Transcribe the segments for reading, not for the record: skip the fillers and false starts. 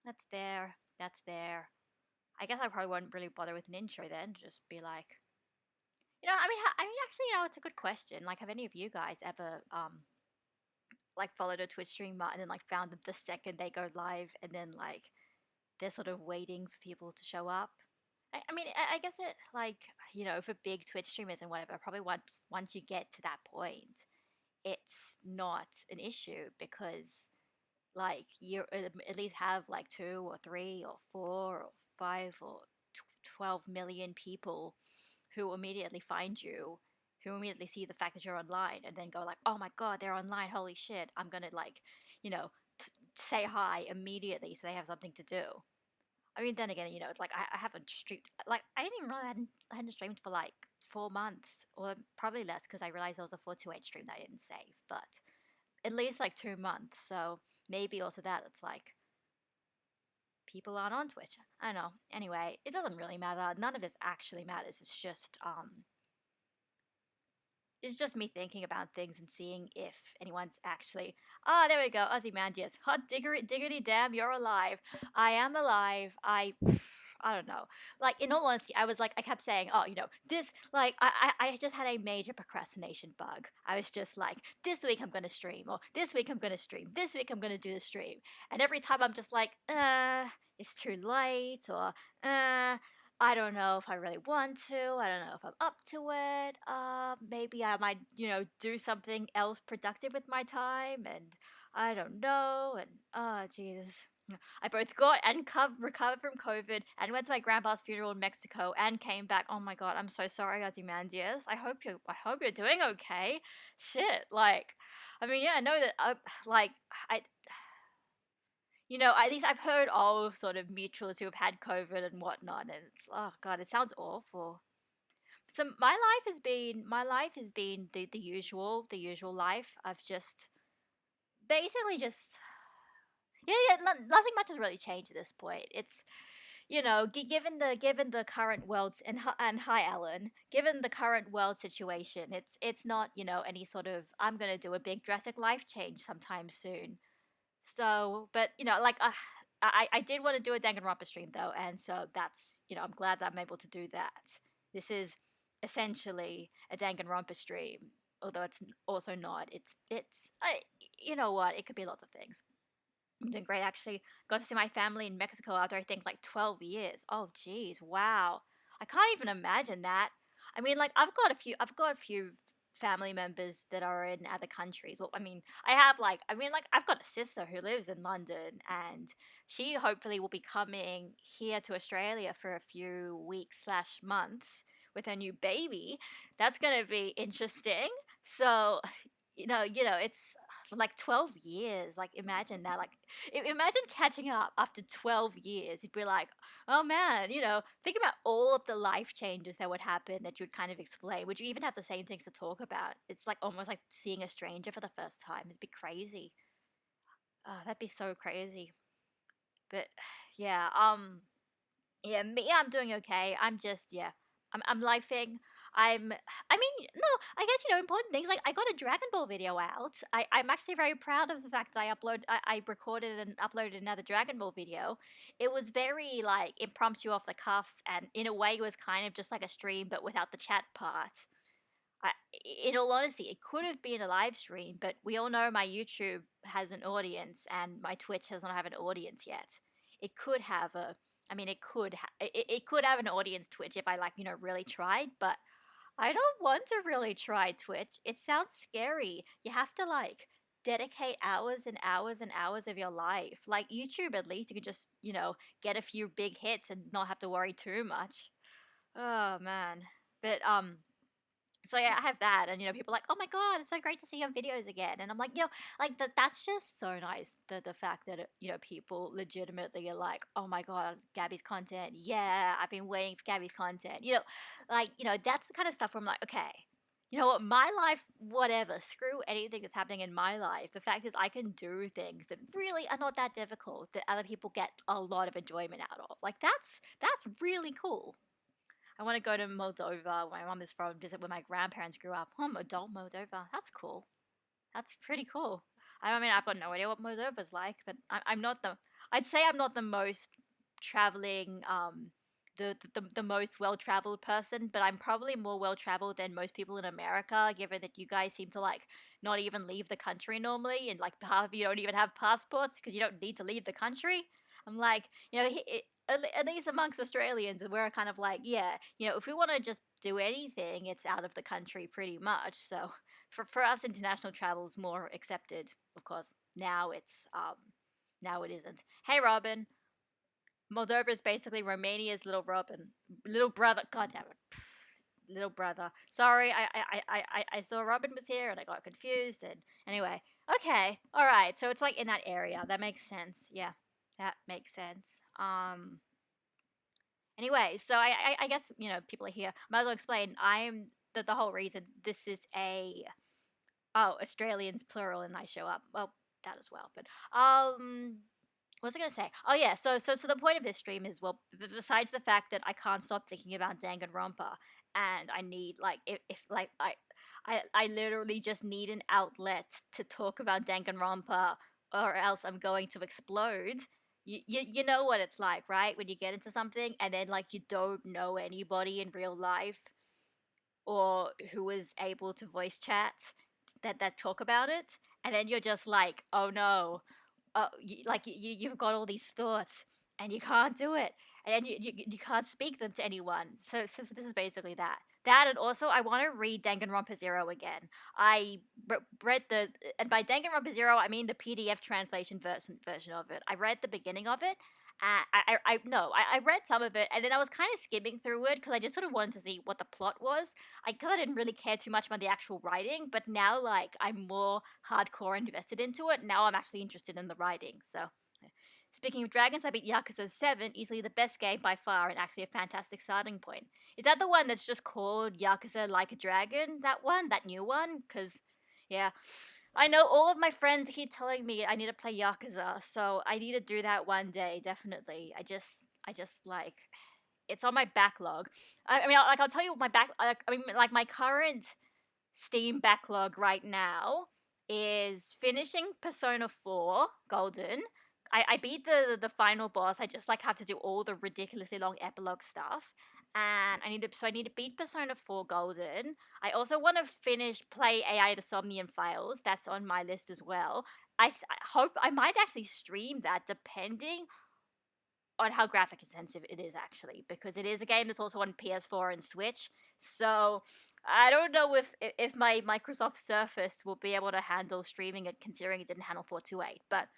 That's there. That's there. I guess I probably won't really bother with an intro then. Just be like, actually, it's a good question. Like, have any of you guys ever like followed a Twitch streamer and then like found them the second they go live, and then like they're sort of waiting for people to show up? I guess it like for big Twitch streamers and whatever, probably once you get to that point, it's not an issue because like you at least have like two or three or four or five or 12 million people who immediately find you, who immediately see the fact that you're online and then go like, oh my god, they're online, holy shit, I'm gonna like you know say hi immediately so they have something to do. I mean, then again, it's like I haven't streamed, like I didn't even know I hadn't streamed for like 4 months, or probably less, because I realized there was a 428 stream that I didn't save, but at least like 2 months. So maybe also that it's like people aren't on Twitch. I don't know. Anyway, it doesn't really matter. None of this actually matters. It's just me thinking about things and seeing if anyone's actually. Ah, there we go. Ozymandias. Hot diggity damn, you're alive. I am alive. I don't know. Like, in all honesty, I was like, I kept saying, oh, this, like, I just had a major procrastination bug. I was just like, this week I'm going to stream, or this week I'm going to stream, this week I'm going to do the stream. And every time I'm just like, it's too late, or, I don't know if I really want to. I don't know if I'm up to it. Maybe I might, do something else productive with my time, and I don't know. And oh, Jesus. I both got and recovered from COVID and went to my grandpa's funeral in Mexico and came back. Oh my god, I'm so sorry, Ozymandias. I hope you're doing okay. Shit, like, I mean, yeah, I know that. Like, I at least I've heard of sort of mutuals who have had COVID and whatnot, and it's, oh god, it sounds awful. So my life has been the usual life. I've just basically just yeah, nothing much has really changed at this point. It's given the current world, and hi Alan, given the current world situation, it's not any sort of I'm gonna do a big drastic life change sometime soon. So, but like I did want to do a Danganronpa stream though, and so that's I'm glad that I'm able to do that. This is essentially a Danganronpa stream, although it's also not. You know what? It could be lots of things. I'm doing great actually. Got to see my family in Mexico after I think like 12 years. Oh geez, wow. I can't even imagine that. I mean, like I've got a few family members that are in other countries. Well, I mean, I've got a sister who lives in London, and she hopefully will be coming here to Australia for a few weeks slash months with her new baby. That's gonna be interesting. So, it's like 12 years. Like, imagine that. Like, imagine catching up after 12 years. You'd be like, oh man, think about all of the life changes that would happen that you'd kind of explain. Would you even have the same things to talk about? It's like almost like seeing a stranger for the first time. It'd be crazy. Oh, that'd be so crazy. But yeah, yeah, me, I'm doing okay. I'm just, yeah, I'm lifing. I mean, no, I guess, important things. Like, I got a Dragon Ball video out. I'm actually very proud of the fact that I recorded and uploaded another Dragon Ball video. It was very, like, impromptu off the cuff, and in a way, it was kind of just like a stream, but without the chat part. I, in all honesty, it could have been a live stream, but we all know my YouTube has an audience and my Twitch does not have an audience yet. It could have a, I mean, it could have an audience Twitch if I like, really tried, but I don't want to really try Twitch. It sounds scary. You have to like dedicate hours and hours and hours of your life. Like YouTube, at least you can just, get a few big hits and not have to worry too much. Oh man. But so yeah, I have that, and people are like, "Oh my god, it's so great to see your videos again." And I'm like, like that's just so nice. The fact that people legitimately are like, "Oh my god, Gabby's content. Yeah, I've been waiting for Gabby's content." Like that's the kind of stuff where I'm like, okay, you know what, my life, whatever. Screw anything that's happening in my life. The fact is, I can do things that really are not that difficult that other people get a lot of enjoyment out of. Like that's really cool. I want to go to Moldova, where my mom is from, visit where my grandparents grew up. Oh, Moldova. That's cool. That's pretty cool. I mean, I've got no idea what Moldova's like, but I'm not the I'd say I'm not the most traveling the most well traveled person, but I'm probably more well traveled than most people in America, given that you guys seem to like not even leave the country normally, and like half of you don't even have passports because you don't need to leave the country. I'm like, at least amongst Australians, we're kind of like, yeah, if we want to just do anything, it's out of the country pretty much. So for us, international travel's more accepted, of course. Now it isn't. Hey, Robin. Moldova is basically Romania's little Robin, little brother. God damn it, little brother. Sorry, I saw Robin was here and I got confused. And anyway, okay, all right. So it's like in that area. That makes sense. Yeah, that makes sense. Anyway, so I guess people are here. Might as well explain. I'm the whole reason this is a Australians plural and I show up. Well, that as well, but what was I gonna say? Oh yeah, so the point of this stream is, well, besides the fact that I can't stop thinking about Danganronpa, and I need like if like I literally just need an outlet to talk about Danganronpa, or else I'm going to explode. You know what it's like, right? When you get into something and then like you don't know anybody in real life or who is able to voice chat that talk about it, and then you're just like, oh no, you've got all these thoughts and you can't do it, and you can't speak them to anyone. So this is basically that, and also I want to read Danganronpa Zero again. I read and by Danganronpa Zero I mean the PDF translation version of it. I read the beginning of it. I no, I read some of it and then I was kind of skimming through it because I just sort of wanted to see what the plot was. I kind of didn't really care too much about the actual writing, but now like I'm more hardcore invested into it. Now I'm actually interested in the writing. So, speaking of dragons, I beat Yakuza 7, easily the best game by far and actually a fantastic starting point. Is that the one that's just called Yakuza Like a Dragon? That one? That new one? Because, yeah. I know all of my friends keep telling me I need to play Yakuza, so I need to do that one day, definitely. I just like it's on my backlog. I mean, like I'll tell you my I mean, like my current Steam backlog right now is finishing Persona 4 Golden. I beat the final boss. I just like have to do all the ridiculously long epilogue stuff. And I need to beat Persona 4 Golden. I also want to finish play AI the Somnium Files. That's on my list as well. I hope I might actually stream that depending on how graphic intensive it is actually, because it is a game that's also on PS4 and Switch. So I don't know if my Microsoft Surface will be able to handle streaming it, considering it didn't handle 428. But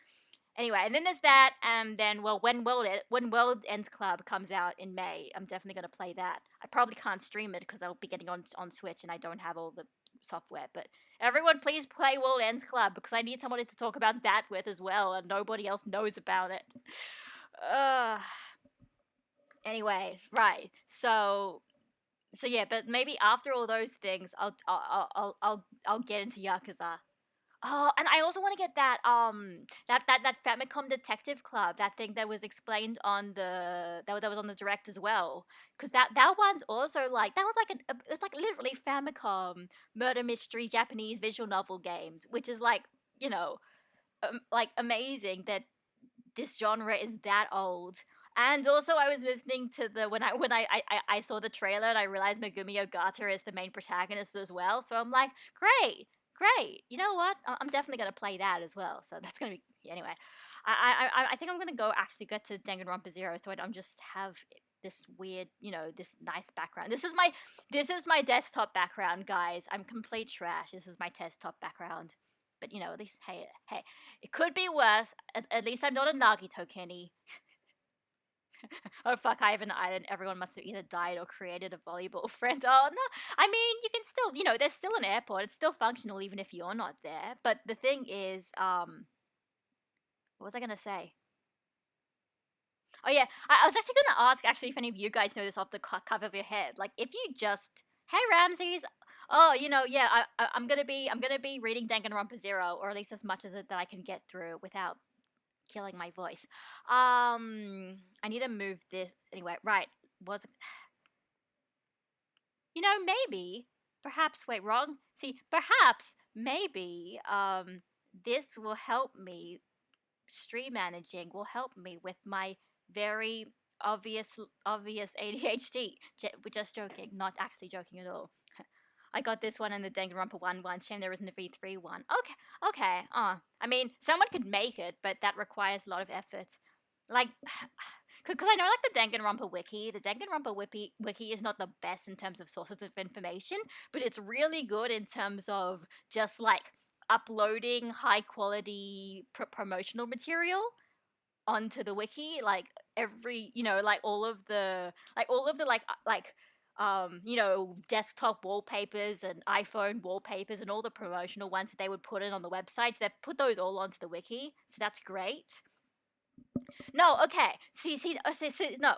anyway, and then there's that, and then well, when World Ends Club comes out in May, I'm definitely gonna play that. I probably can't stream it because I'll be getting on Switch and I don't have all the software. But everyone, please play World Ends Club because I need somebody to talk about that with as well, and nobody else knows about it. Uh, anyway, right. So yeah, but maybe after all those things, I'll get into Yakuza. Oh, and I also want to get that Famicom Detective Club, that thing that was explained on that was on the direct as well, because that one's also like that was like it's like literally Famicom murder mystery Japanese visual novel games, which is like like amazing that this genre is that old. And also, I was listening to the when I saw the trailer and I realized Megumi Ogata is the main protagonist as well. So I'm like, great, great. You know what? I'm definitely gonna play that as well. So that's gonna be anyway. I think I'm gonna go actually get to Danganronpa Zero so I don't just have this weird, this nice background. This is my desktop background, guys. I'm complete trash. This is my desktop background. But at least hey, it could be worse. At least I'm not a Nagito Kenny. Oh fuck, I have an island. Everyone must have either died or created a volleyball friend. Oh no, I mean you can still, there's still an airport. It's still functional even if you're not there. But the thing is, what was I gonna say? Oh yeah, I was actually gonna ask actually if any of you guys know this off the cover of your head. Like if you just, hey Ramses, oh yeah, I'm gonna be reading Danganronpa Zero, or at least as much as it that I can get through without killing my voice. I need to move this anyway. Right, what's maybe, perhaps. Wait, wrong. See, perhaps maybe this will help me stream managing will help me with my very obvious ADHD. We're just joking, not actually joking at all. I got this one in the Danganronpa 1 once. Shame there isn't a V3 one. Okay. I mean, someone could make it, but that requires a lot of effort. Like, because I know, like, the Danganronpa wiki is not the best in terms of sources of information, but it's really good in terms of just, like, uploading high quality promotional material onto the wiki, like every, like all of the desktop wallpapers and iPhone wallpapers and all the promotional ones that they would put in on the websites, they put those all onto the wiki, so that's great. No, okay, no,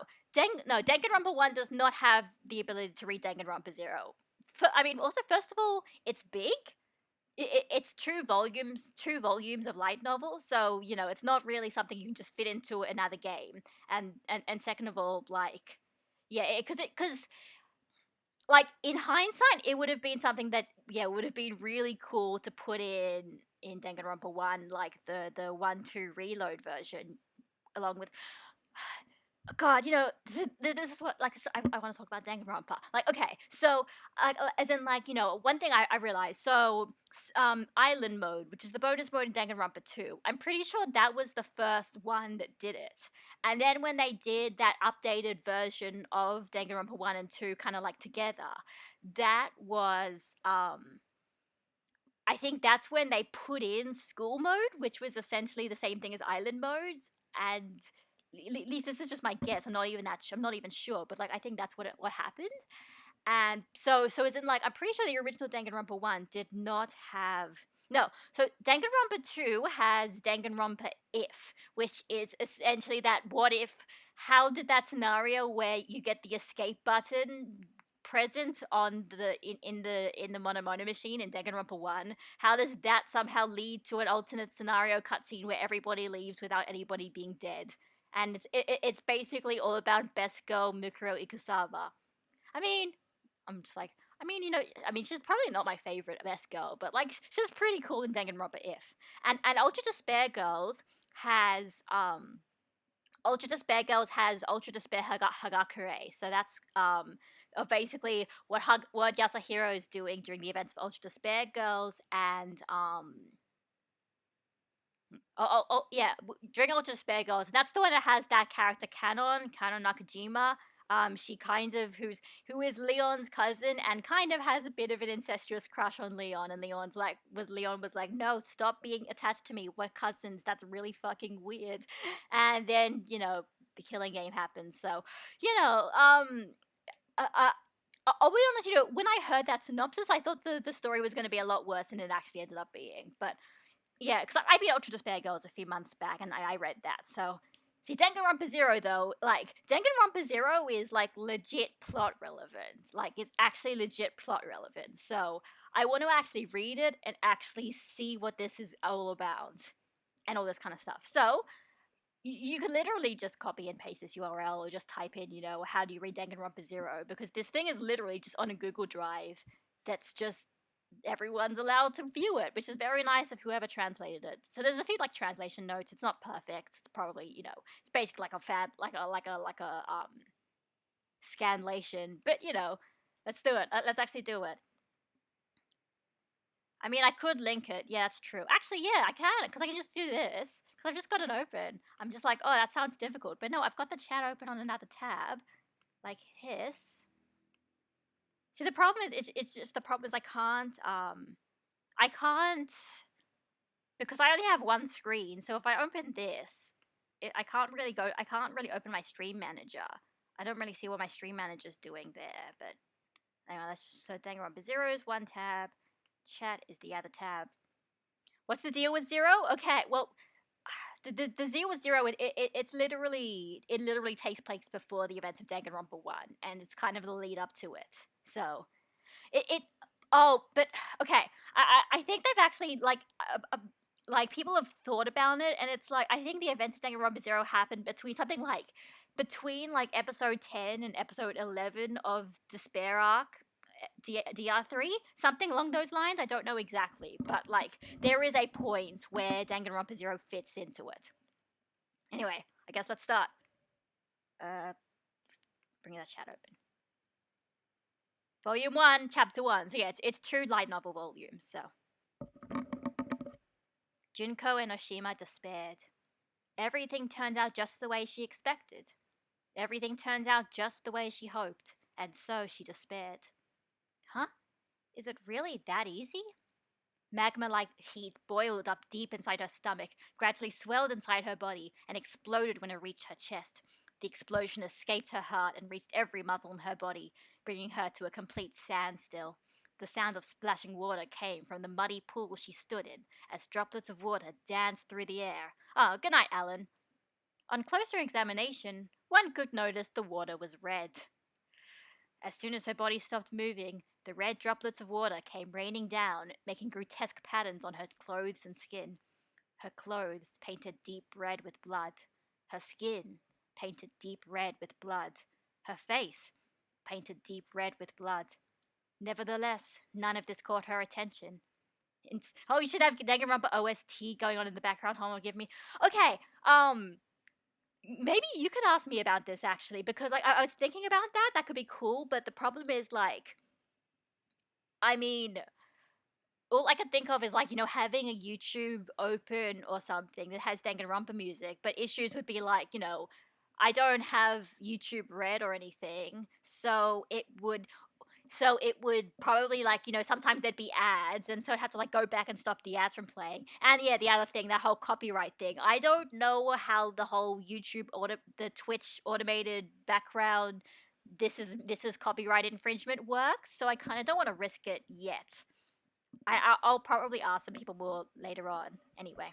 Danganronpa 1 does not have the ability to read Danganronpa 0. I mean, also, first of all, it's big. It's two volumes of light novel, so it's not really something you can just fit into another game. And second of all, like, yeah, because like, in hindsight, it would have been something that, yeah, would have been really cool to put in Danganronpa 1, like the 1-2 reload version, along with, God, this is what, like, I want to talk about Danganronpa. Like, okay, so, as in, like, one thing I realized. So, Island mode, which is the bonus mode in Danganronpa 2, I'm pretty sure that was the first one that did it. And then when they did that updated version of Danganronpa 1 and 2, kind of like together, that was, I think that's when they put in school mode, which was essentially the same thing as island mode. And at least this is just my guess. I'm not even sure, but, like, I think that's what happened. And so is in, like, I'm pretty sure the original Danganronpa 1 did not have, no. So Danganronpa 2 has Danganronpa If, which is essentially that what if, how did that scenario where you get the escape button present on in the Monomono machine in Danganronpa 1, how does that somehow lead to an alternate scenario cutscene where everybody leaves without anybody being dead? And it's basically all about best girl Mikuro Ikusawa. I mean, I'm just like, she's probably not my favorite best girl, but, like, she's pretty cool in Danganronpa If. And Ultra Despair Girls has Ultra Despair Hagakure. So that's basically what Yasuhiro is doing during the events of Ultra Despair Girls, and yeah, during Ultra Despair Girls. That's the one that has that character Kanon Nakajima. She kind of who is Leon's cousin and kind of has a bit of an incestuous crush on Leon, and Leon was like, no, stop being attached to me. We're cousins. That's really fucking weird. And then the killing game happens. So I'll be honest. When I heard that synopsis, I thought the story was going to be a lot worse than it actually ended up being. But yeah, because I beat Ultra Despair Girls a few months back, and I read that. So, see, Danganronpa 0, though, like, Danganronpa 0 is, like, legit plot relevant. Like, it's actually legit plot relevant. So, I want to actually read it and actually see what this is all about and all this kind of stuff. So, you can literally just copy and paste this URL or just type in, how do you read Danganronpa 0? Because this thing is literally just on a Google Drive that's just everyone's allowed to view it, which is very nice of whoever translated it. So there's a few, like, translation notes. It's not perfect. It's probably, it's basically like a scanlation. But let's do it. Let's actually do it. I mean, I could link it. Yeah, that's true. Actually, yeah, I can, because I can just do this. Because I've just got it open. I'm just like, oh, that sounds difficult. But no, I've got the chat open on another tab, like this. See, the problem is, the problem is I can't, because I only have one screen. So if I open this, I can't really open my stream manager. I don't really see what my stream manager's doing there. But anyway, so Danganronpa 0 is one tab, chat is the other tab. What's the deal with 0? Okay, well, the deal with 0, it literally takes place before the events of Danganronpa 1, and it's kind of the lead up to it. So, but okay, I think they've actually, like, people have thought about it, and it's like, I think the events of Danganronpa 0 happened between episode 10 and episode 11 of Despair Arc, DR3, something along those lines. I don't know exactly, but, like, there is a point where Danganronpa 0 fits into it. Anyway, I guess let's start. Uh, bring that chat open. Volume 1, Chapter 1. So yeah, it's two light novel volumes, so. Junko and Oshima despaired. Everything turned out just the way she expected. Everything turned out just the way she hoped, and so she despaired. Huh? Is it really that easy? Magma like heat boiled up deep inside her stomach, gradually swelled inside her body, and exploded when it reached her chest. The explosion escaped her heart and reached every muscle in her body, bringing her to a complete standstill. The sound of splashing water came from the muddy pool she stood in, as droplets of water danced through the air. Oh, good night, Alan. On closer examination, one could notice the water was red. As soon as her body stopped moving, the red droplets of water came raining down, making grotesque patterns on her clothes and skin. Her clothes painted deep red with blood. Her skin painted deep red with blood. Her face painted deep red with blood. Nevertheless, none of this caught her attention. Oh, you should have Danganronpa OST going on in the background. Hold on, give me. Okay, maybe you could ask me about this actually, because like I was thinking about that. That could be cool, but the problem is like, I mean, all I can think of is like, having a YouTube open or something that has Danganronpa music, but issues would be like, I don't have YouTube Red or anything, so it would probably like, sometimes there'd be ads, and so I'd have to like go back and stop the ads from playing. And yeah, the other thing, that whole copyright thing. I don't know how the whole the Twitch automated background this is copyright infringement works, so I kind of don't want to risk it yet. I'll probably ask some people more later on. Anyway.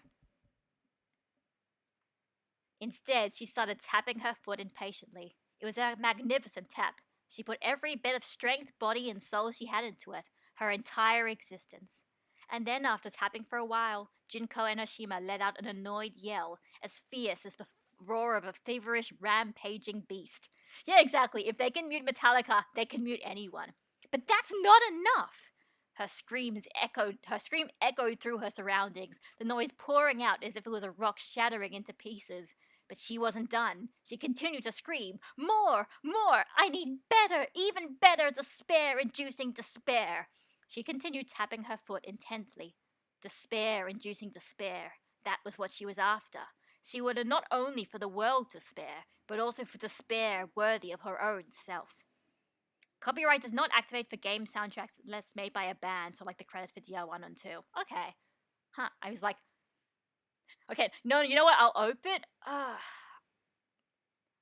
Instead, she started tapping her foot impatiently. It was a magnificent tap. She put every bit of strength, body, and soul she had into it, her entire existence. And then, after tapping for a while, Junko and Oshima let out an annoyed yell, as fierce as the roar of a feverish, rampaging beast. Yeah, exactly. If they can mute Metallica, they can mute anyone. But that's not enough! Her scream echoed through her surroundings, the noise pouring out as if it was a rock shattering into pieces. But she wasn't done. She continued to scream, "More! More! I need better, even better despair inducing despair!" She continued tapping her foot intensely. Despair inducing despair. That was what she was after. She wanted not only for the world to spare, but also for despair worthy of her own self. Copyright does not activate for game soundtracks unless made by a band, so like the credits for DR1 and 2. Okay. Huh. I was like, okay, no, you know what? I'll open.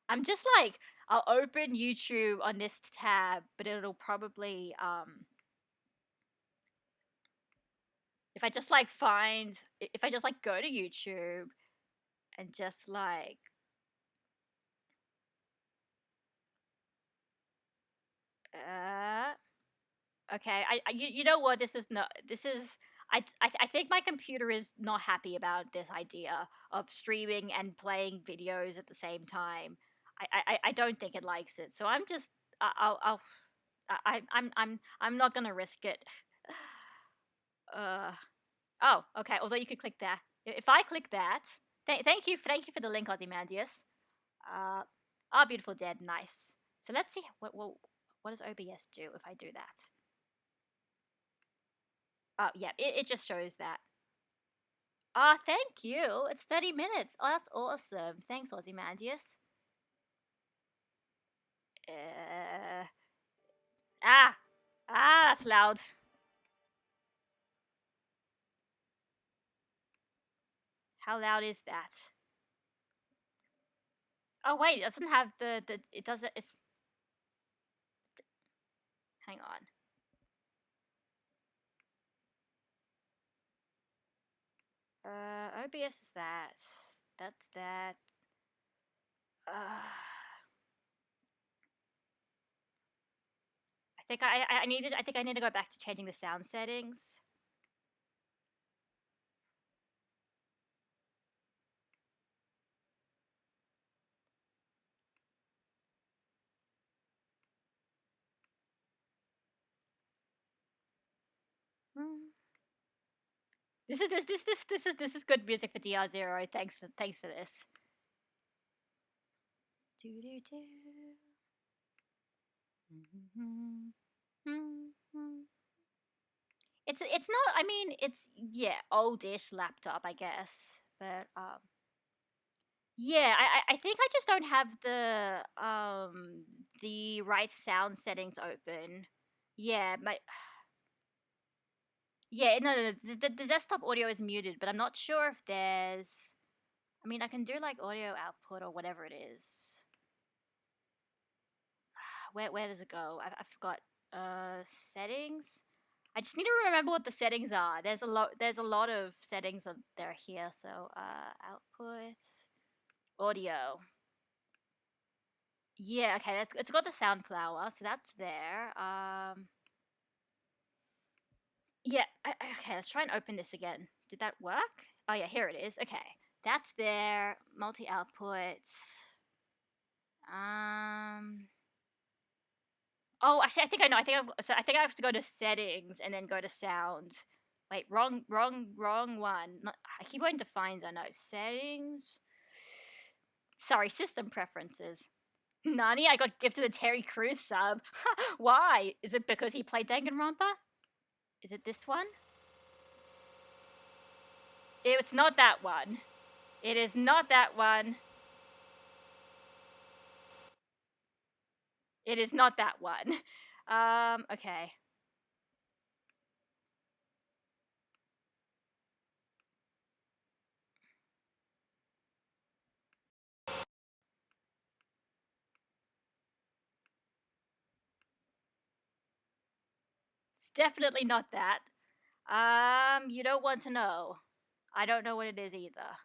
I'm just like, I'll open YouTube on this tab, but it'll probably, if I just like if I just like go to YouTube and just like, okay, you know what? I think my computer is not happy about this idea of streaming and playing videos at the same time. I don't think it likes it, so I'm just I'll I'm not gonna risk it. Uh oh, okay. Although you could click that. If I click that, thank you for the link, Ozymandias. Uh, Our Beautiful Dead, nice. So let's see what does OBS do if I do that. Oh yeah, it just shows that. Ah, thank you. It's 30 minutes. Oh, that's awesome. Thanks, Ozymandias. Uh, ah, that's loud. How loud is that? Oh wait, it doesn't have it does it. It's hang on. OBS is that. That's that. I think I need to go back to changing the sound settings. This is good music for DR0. Thanks for this. Do do do. It's not. I mean, it's yeah, oldish laptop, I guess. But yeah, I think I just don't have the right sound settings open. Yeah, my yeah, no, the desktop audio is muted, but I'm not sure if there's. I mean, I can do like audio output or whatever it is. Where does it go? I forgot. Settings. I just need to remember what the settings are. There's a lot of settings that are here. So output audio. Yeah, okay. It's got the sound flower, so that's there. Yeah. Okay, let's try and open this again. Did that work? Oh yeah, here it is. Okay, that's there. Multi outputs. Um. Oh, actually, I think I know. I think I have to go to settings and then go to sound. Wait, wrong one. Not, I keep going to find. I know settings. Sorry, system preferences. Nani, I got gifted a Terry Crews sub. Why? Is it because he played Danganronpa? Is it this one? It's not that one. It is not that one. It is not that one. Okay. It's definitely not that. You don't want to know. I don't know what it is either.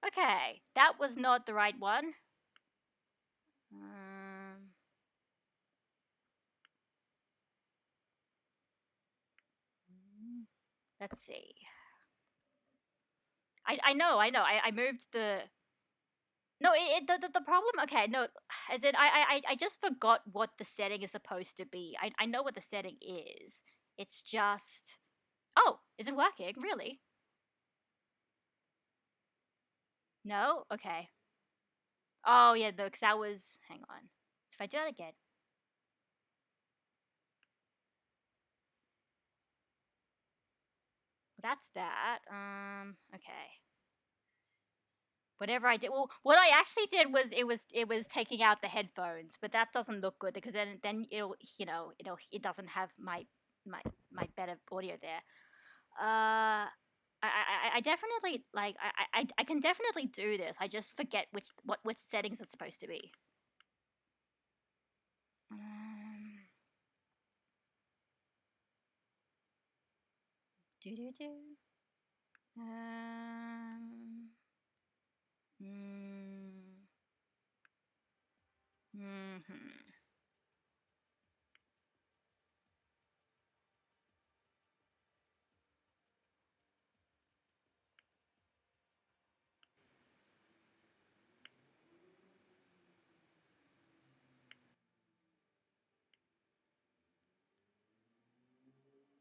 Okay, that was not the right one. Let's see. I know. I moved the. No, the problem. Okay, no, as in I just forgot what the setting is supposed to be. I know what the setting is. It's just. Oh, is it working? Really? No. Okay. Oh yeah, no, because that was. Hang on. If I do that again. That's that. Okay. Whatever I did, well, what I actually did was it was taking out the headphones, but that doesn't look good because then it doesn't have my my better audio there. I definitely like I can definitely do this. I just forget which settings it's supposed to be. Do do do. Um. Mm, hmm.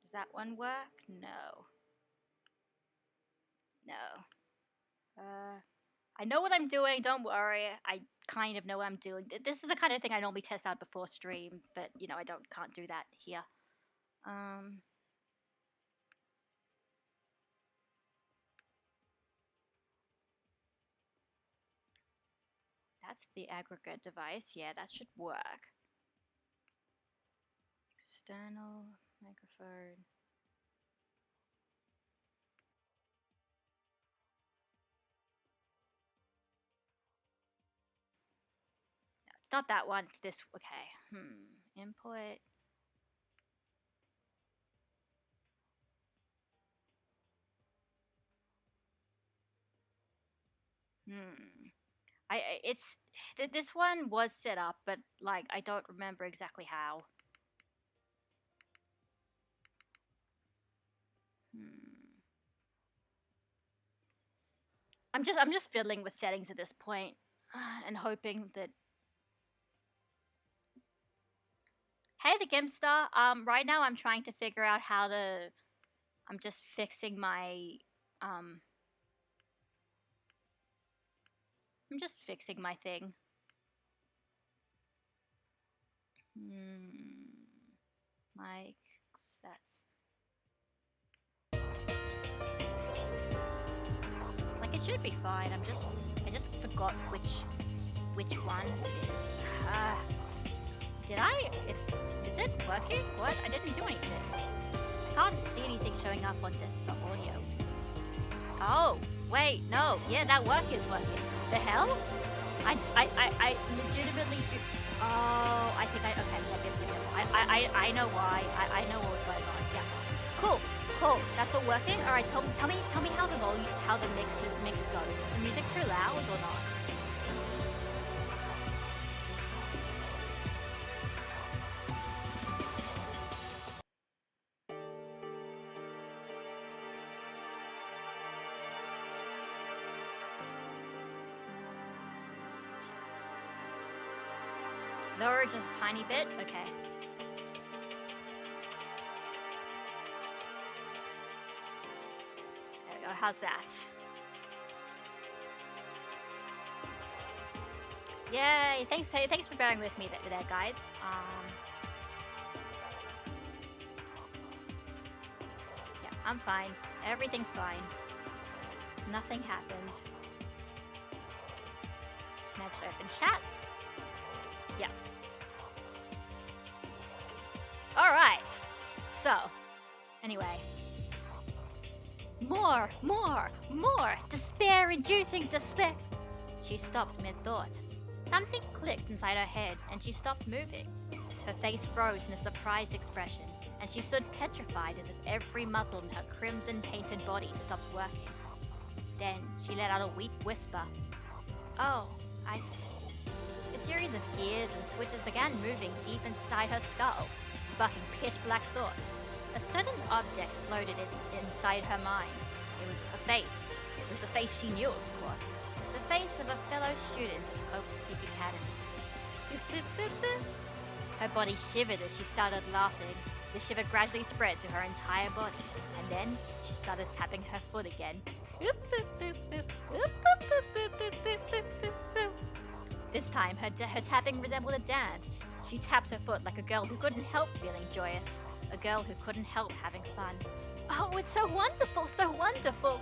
Does that one work? No. No. I know what I'm doing. Don't worry. I kind of know what I'm doing. This is the kind of thing I normally test out before stream, but I can't do that here. Um, that's the aggregate device. Yeah, that should work. External microphone. No, it's not that one. It's this. Okay. Input. It's this one was set up, but like I don't remember exactly how. I'm just fiddling with settings at this point, and hoping that. Hey, the Gimster. Right now I'm trying to figure out how to. I'm just fixing my. Um. I'm just fixing my thing. Mike stats. Like it should be fine. I just forgot which one it is. Is it working? What? I didn't do anything. I can't see anything showing up on desktop audio. Oh, wait, no. Yeah, that work is working. The hell? I legitimately do. Oh, I think okay, yeah. I know why. I know what was going on. Yeah. Cool. That's all working. All right, tell me how the mix goes. Is the music too loud or not? Lower just a tiny bit? Okay. There we go, how's that? Yay, thanks for bearing with me there guys. Yeah, I'm fine. Everything's fine. Nothing happened. Just next open chat. Yeah. Alright. So, anyway. More! Despair-inducing despair! She stopped mid-thought. Something clicked inside her head, and she stopped moving. Her face froze in a surprised expression, and she stood petrified as if every muscle in her crimson-painted body stopped working. Then, she let out a weak whisper. Oh, I see. A series of gears and switches began moving deep inside her skull, sparking pitch-black thoughts. A sudden object floated inside her mind. It was a face. It was a face she knew, of course. The face of a fellow student at Hope's Peak Academy. Her body shivered as she started laughing. The shiver gradually spread to her entire body, and then she started tapping her foot again. This time, her tapping resembled a dance. She tapped her foot like a girl who couldn't help feeling joyous. A girl who couldn't help having fun. Oh, it's so wonderful, so wonderful!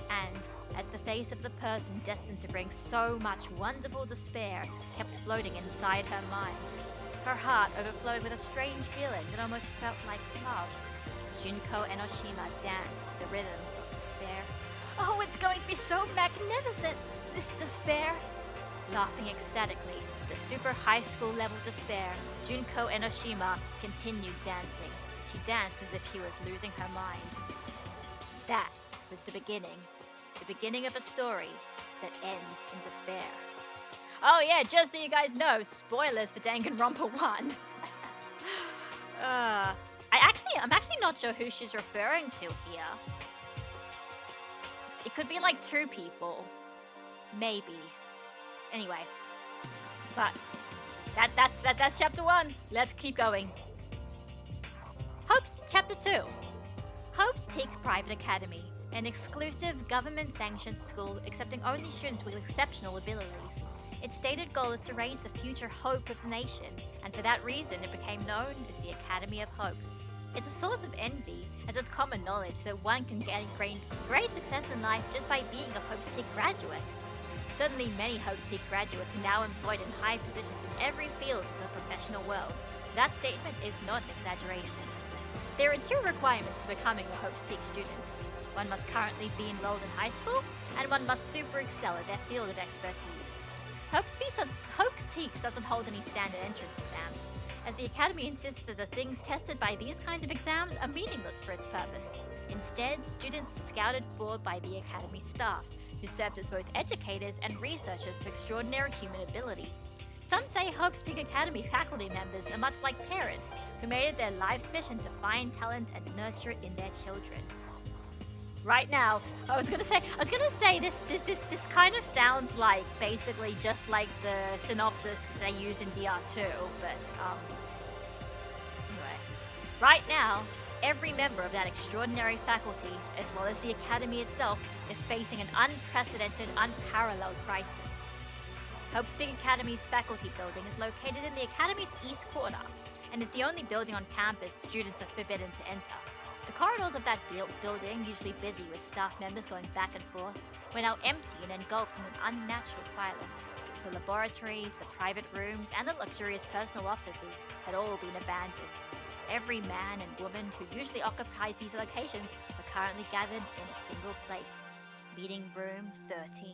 And as the face of the person destined to bring so much wonderful despair kept floating inside her mind, her heart overflowed with a strange feeling that almost felt like love. Junko Enoshima danced to the rhythm of despair. Oh, it's going to be so magnificent, this despair! Laughing ecstatically, the super high school level despair, Junko Enoshima continued dancing. She danced as if she was losing her mind. That was the beginning of a story that ends in despair. Oh yeah, just so you guys know, spoilers for Danganronpa 1. I'm actually not sure who she's referring to here. It could be like two people, maybe. Anyway, but that's chapter 1. Let's keep going. Hope's chapter 2. Hope's Peak Private Academy, an exclusive government-sanctioned school accepting only students with exceptional abilities. Its stated goal is to raise the future hope of the nation, and for that reason it became known as the Academy of Hope. It's a source of envy, as it's common knowledge that one can gain great success in life just by being a Hope's Peak graduate. Certainly many Hope's Peak graduates are now employed in high positions in every field of the professional world, so that statement is not an exaggeration. There are 2 requirements to becoming a Hope's Peak student. One must currently be enrolled in high school, and one must super excel at their field of expertise. Hope's Peak doesn't hold any standard entrance exams, as the Academy insists that the things tested by these kinds of exams are meaningless for its purpose. Instead, students are scouted for by the Academy staff, who served as both educators and researchers of extraordinary human ability. Some say Hope's Peak Academy faculty members are much like parents, who made it their life's mission to find talent and nurture it in their children. Right now, I was gonna say this kind of sounds like basically just like the synopsis that they use in DR2, but now, every member of that extraordinary faculty, as well as the Academy itself, is facing an unprecedented, unparalleled crisis. Hope's Peak Academy's faculty building is located in the Academy's east corner, and is the only building on campus students are forbidden to enter. The corridors of that building, usually busy with staff members going back and forth, were now empty and engulfed in an unnatural silence. The laboratories, the private rooms, and the luxurious personal offices had all been abandoned. Every man and woman who usually occupies these locations are currently gathered in a single place. Meeting room 13.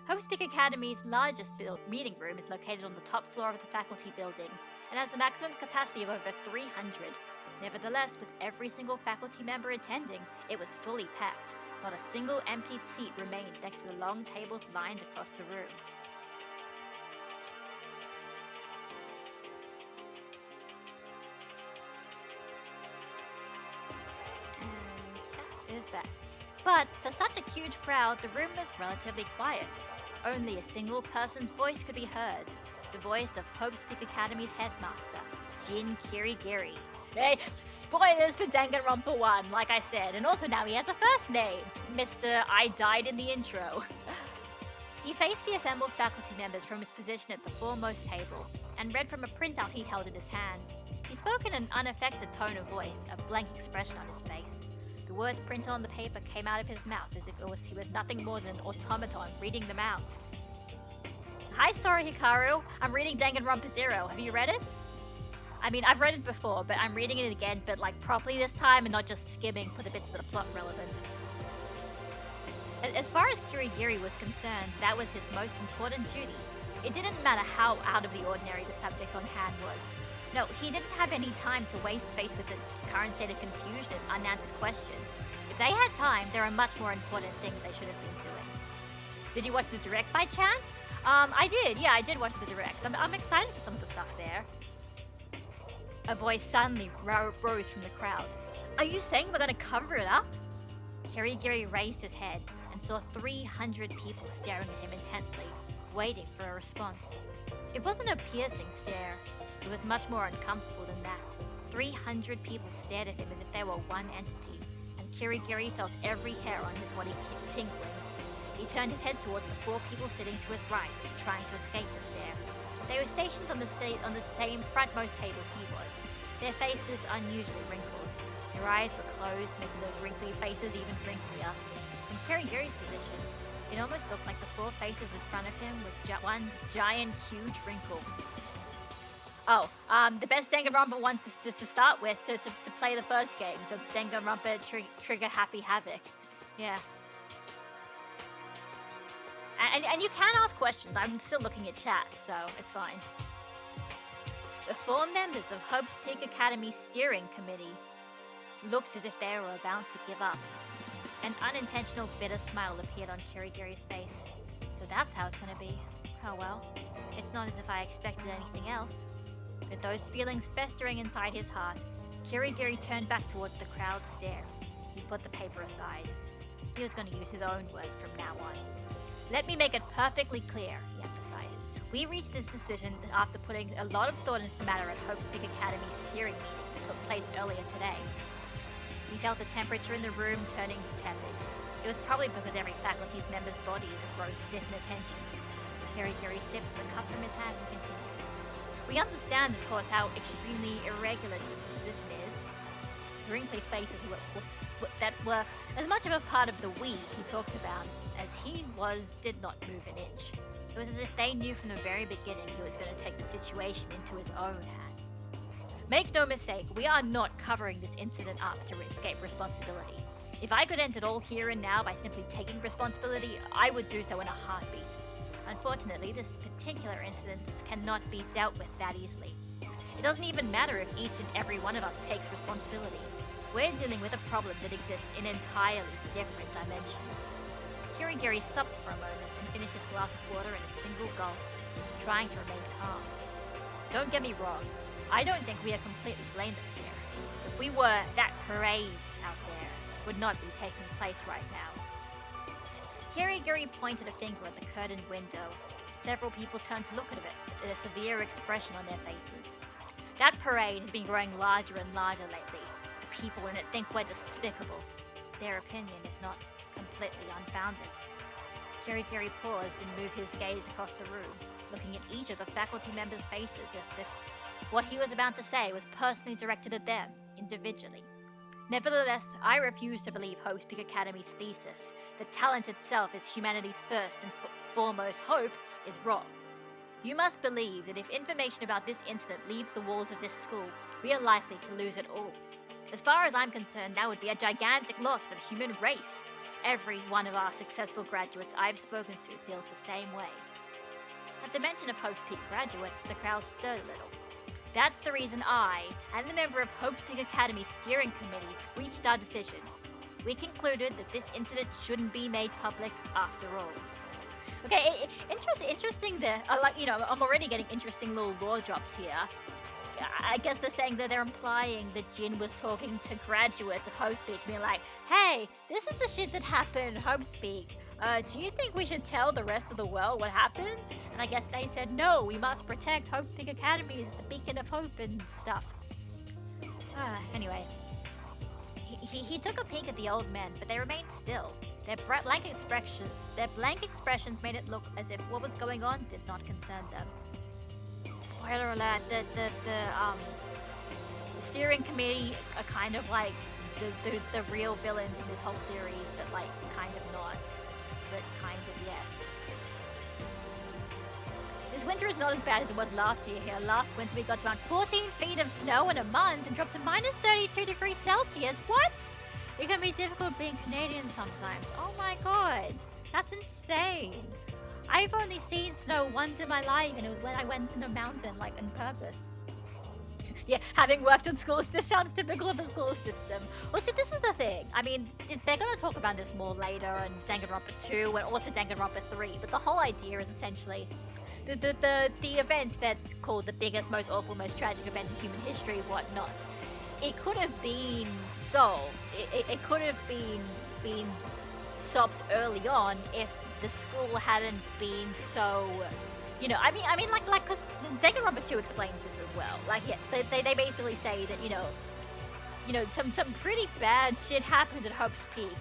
Hope's Peak Academy's largest meeting room is located on the top floor of the faculty building and has a maximum capacity of over 300. Nevertheless, with every single faculty member attending, it was fully packed. Not a single empty seat remained next to the long tables lined across the room. And chat is back. But for such a huge crowd, the room was relatively quiet. Only a single person's voice could be heard. The voice of Hope's Peak Academy's headmaster, Jin Kirigiri. Hey, spoilers for Danganronpa 1, like I said, and also now he has a first name, Mr. I Died in the Intro. He faced the assembled faculty members from his position at the foremost table, and read from a printout he held in his hands. He spoke in an unaffected tone of voice, a blank expression on his face. The words printed on the paper came out of his mouth as if he was nothing more than an automaton reading them out. Hi, sorry Hikaru, I'm reading Danganronpa 0. Have you read it? I mean, I've read it before, but I'm reading it again, but like properly this time and not just skimming for the bits that are plot relevant. As far as Kirigiri was concerned, that was his most important duty. It didn't matter how out of the ordinary the subject on hand was. No, he didn't have any time to waste faced with the current state of confusion and unanswered questions. If they had time, there are much more important things they should have been doing. Did you watch the direct by chance? I did. Yeah, I did watch the direct. I'm excited for some of the stuff there. A voice suddenly rose from the crowd. Are you saying we're going to cover it up? Kirigiri raised his head and saw 300 people staring at him intently, waiting for a response. It wasn't a piercing stare. It was much more uncomfortable than that. 300 people stared at him as if they were one entity, and Kirigiri felt every hair on his body tingling. He turned his head towards the 4 people sitting to his right, trying to escape the stare. They were stationed on the same frontmost table he was, their faces unusually wrinkled. Their eyes were closed, making those wrinkly faces even wrinklier. From Kirigiri's position, it almost looked like the 4 faces in front of him was one giant, huge wrinkle. Oh, the best Danganronpa one to start with, to play the first game, so Danganronpa Trigger Happy Havoc. Yeah. And you can ask questions. I'm still looking at chat, so it's fine. The 4 members of Hope's Peak Academy steering committee looked as if they were about to give up. An unintentional bitter smile appeared on Kirigiri's face. So that's how it's gonna be. Oh well. It's not as if I expected anything else. With those feelings festering inside his heart, Kirigiri turned back towards the crowd's stare. He put the paper aside. He was going to use his own words from now on. Let me make it perfectly clear, he emphasized. We reached this decision after putting a lot of thought into the matter at Hope's Peak Academy's steering meeting that took place earlier today. He felt the temperature in the room turning tepid. It was probably because every faculty's member's body had grown stiff in attention. Kirigiri sipped the cup from his hand and continued. We understand, of course, how extremely irregular this decision is. The wrinkly faces that were as much of a part of the we he talked about as he did not move an inch. It was as if they knew from the very beginning he was going to take the situation into his own hands. Make no mistake, we are not covering this incident up to escape responsibility. If I could end it all here and now by simply taking responsibility, I would do so in a heartbeat. Unfortunately, this particular incident cannot be dealt with that easily. It doesn't even matter if each and every one of us takes responsibility. We're dealing with a problem that exists in an entirely different dimension. Kirigiri stopped for a moment and finished his glass of water in a single gulp, trying to remain calm. Don't get me wrong, I don't think we are completely blameless here. If we were, that parade out there would not be taking place right now. Kirigiri pointed a finger at the curtained window. Several people turned to look at it with a severe expression on their faces. That parade has been growing larger and larger lately. The people in it think we're despicable. Their opinion is not completely unfounded. Kirigiri paused and moved his gaze across the room, looking at each of the faculty members' faces as if what he was about to say was personally directed at them, individually. Nevertheless, I refuse to believe Hope's Peak Academy's thesis that talent itself is humanity's first and foremost hope is wrong. You must believe that if information about this incident leaves the walls of this school, we are likely to lose it all. As far as I'm concerned, that would be a gigantic loss for the human race. Every one of our successful graduates I've spoken to feels the same way. At the mention of Hope's Peak graduates, the crowd stirred a little. That's the reason I, and the member of Hope's Peak Academy's steering committee, reached our decision. We concluded that this incident shouldn't be made public after all. Okay, interesting there. I'm already getting interesting little lore drops here. I guess they're saying that they're implying that Jin was talking to graduates of Hope's Peak, being like, hey, this is the shit that happened in Hope's Peak. Do you think we should tell the rest of the world what happened? And I guess they said, no, we must protect Hope's Peak Academy as the beacon of hope and stuff. Anyway. He took a peek at the old men, but they remained still. Their blank expressions made it look as if what was going on did not concern them. Spoiler alert, the steering committee are kind of like the real villains in this whole series, but like kind of not. But kind of yes. This winter is not as bad as it was last year here. Last winter we got to around 14 feet of snow in a month and dropped to minus 32 degrees Celsius. What? It can be difficult being Canadian sometimes. Oh my god. That's insane. I've only seen snow once in my life, and it was when I went to the mountain, like on purpose. Yeah, having worked in schools, this sounds typical of a school system. Well, see, this is the thing. I mean, they're going to talk about this more later in Danganronpa 2 and also Danganronpa 3, but the whole idea is essentially the event that's called the biggest, most awful, most tragic event in human history, whatnot. It could have been solved. It could have been stopped early on if the school hadn't been so... like, because Danganronpa 2 explains this as well. Like, yeah, they basically say that, some pretty bad shit happened at Hope's Peak,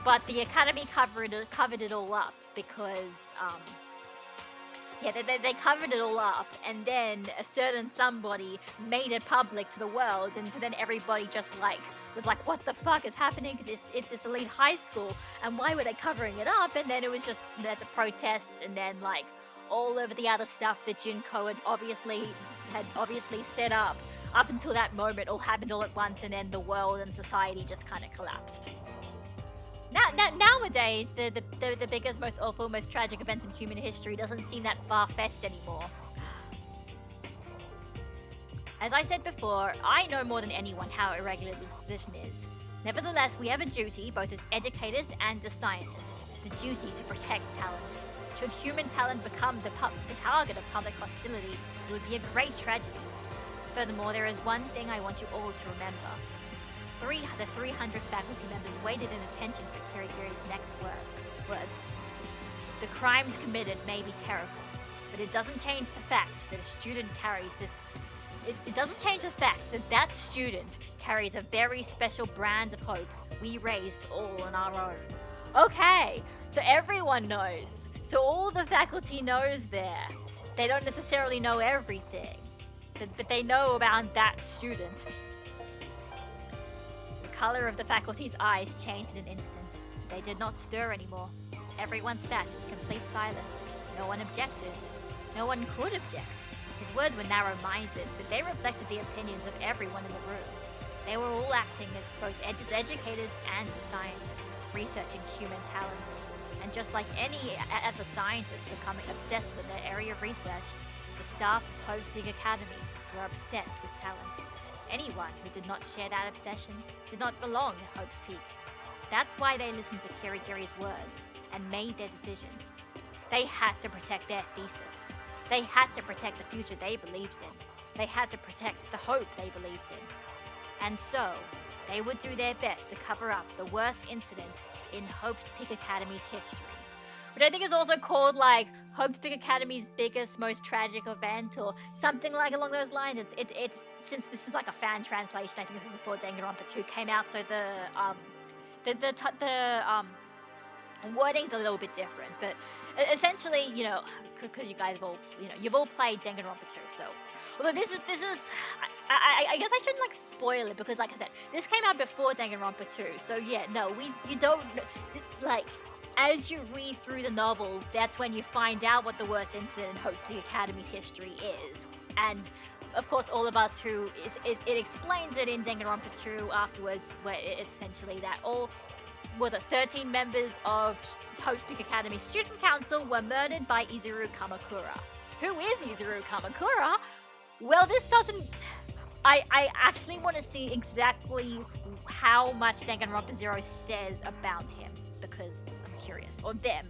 but the Academy covered it all up because, they covered it all up, and then a certain somebody made it public to the world, and so then everybody just was like, what the fuck is happening at this elite high school, and why were they covering it up? And then it was just, there's a protest, and then all over the other stuff that Junko had obviously set up until that moment all happened all at once, and then the world and society just kind of collapsed. Nowadays, the biggest, most awful, most tragic event in human history doesn't seem that far-fetched anymore. As I said before, I know more than anyone how irregular this decision is. Nevertheless, we have a duty, both as educators and as scientists, the duty to protect talent. Should human talent become the target of public hostility, it would be a great tragedy. Furthermore, there is one thing I want you all to remember. The 300 faculty members waited in attention for Kirigiri's next words. The crimes committed may be terrible, but it doesn't change the fact that a student carries this... It doesn't change the fact that student carries a very special brand of hope we raised all on our own. Okay, so everyone knows. So all the faculty knows there. They don't necessarily know everything, but they know about that student. The color of the faculty's eyes changed in an instant. They did not stir anymore. Everyone sat in complete silence. No one objected. No one could object. His words were narrow-minded, but they reflected the opinions of everyone in the room. They were all acting as both educators and as scientists, researching human talent. And just like any other scientist becoming obsessed with their area of research, the staff of Hope's Peak Academy were obsessed with talent. Anyone who did not share that obsession did not belong at Hope's Peak. That's why they listened to Kirigiri's words and made their decision. They had to protect their thesis. They had to protect the future they believed in. They had to protect the hope they believed in. And so, they would do their best to cover up the worst incident in Hope's Peak Academy's history. Which I think is also called, Hope's Big Academy's biggest, most tragic event, or something like along those lines. It's since this is like a fan translation. I think this was before Danganronpa 2 came out, so the wording's a little bit different, but essentially, because you guys have all, you've all played Danganronpa 2, so although this is, I guess I shouldn't like spoil it because, like I said, this came out before Danganronpa 2, so yeah, no, you don't like. As you read through the novel, that's when you find out what the worst incident in Hope's Academy's history is. And, of course, all of us it explains it in Danganronpa 2 afterwards, where it's essentially that 13 members of Hope's Academy Student Council were murdered by Izuru Kamakura. Who is Izuru Kamakura? Well, this doesn't... I actually want to see exactly how much Danganronpa 0 says about him, because I'm curious. Or them.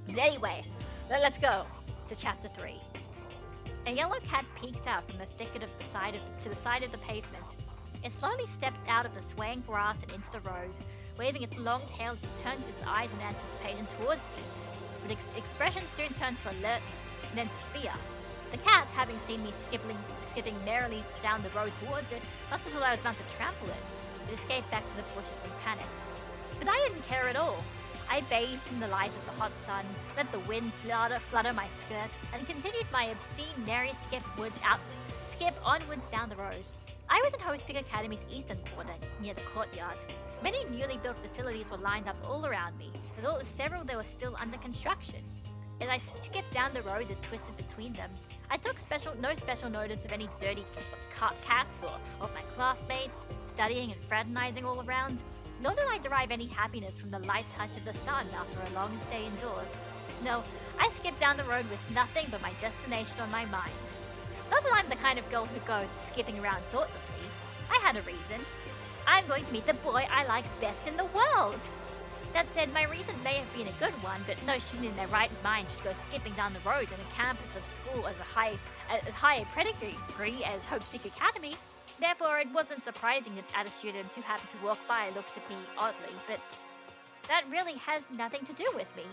But anyway, let's go to chapter 3. A yellow cat peeked out from the thicket to the side of the pavement. It slowly stepped out of the swaying grass and into the road, waving its long tail as it turned its eyes in anticipation towards me. But its expression soon turned to alertness, and then to fear. The cat, having seen me skipping merrily down the road towards it, must have thought I was about to trample it. It escaped back to the bushes in panic. But I didn't care at all. I bathed in the light of the hot sun, let the wind flutter my skirt, and continued my obscene nary skip onwards down the road. I was in Hope's Big Academy's eastern quarter, near the courtyard. Many newly built facilities were lined up all around me, as well as several that were still under construction. As I skipped down the road that twisted between them, I took no special notice of any dirty cats or of my classmates, studying and fraternizing all around, nor did I derive any happiness from the light touch of the sun after a long stay indoors. No, I skipped down the road with nothing but my destination on my mind. Not that I'm the kind of girl who'd go skipping around thoughtlessly. I had a reason. I'm going to meet the boy I like best in the world. That said, my reason may have been a good one, but no student in their right mind should go skipping down the road on a campus of school as high a pedigree as Hope's Big Academy. Therefore, it wasn't surprising that other students who happened to walk by looked at me oddly, but that really has nothing to do with me.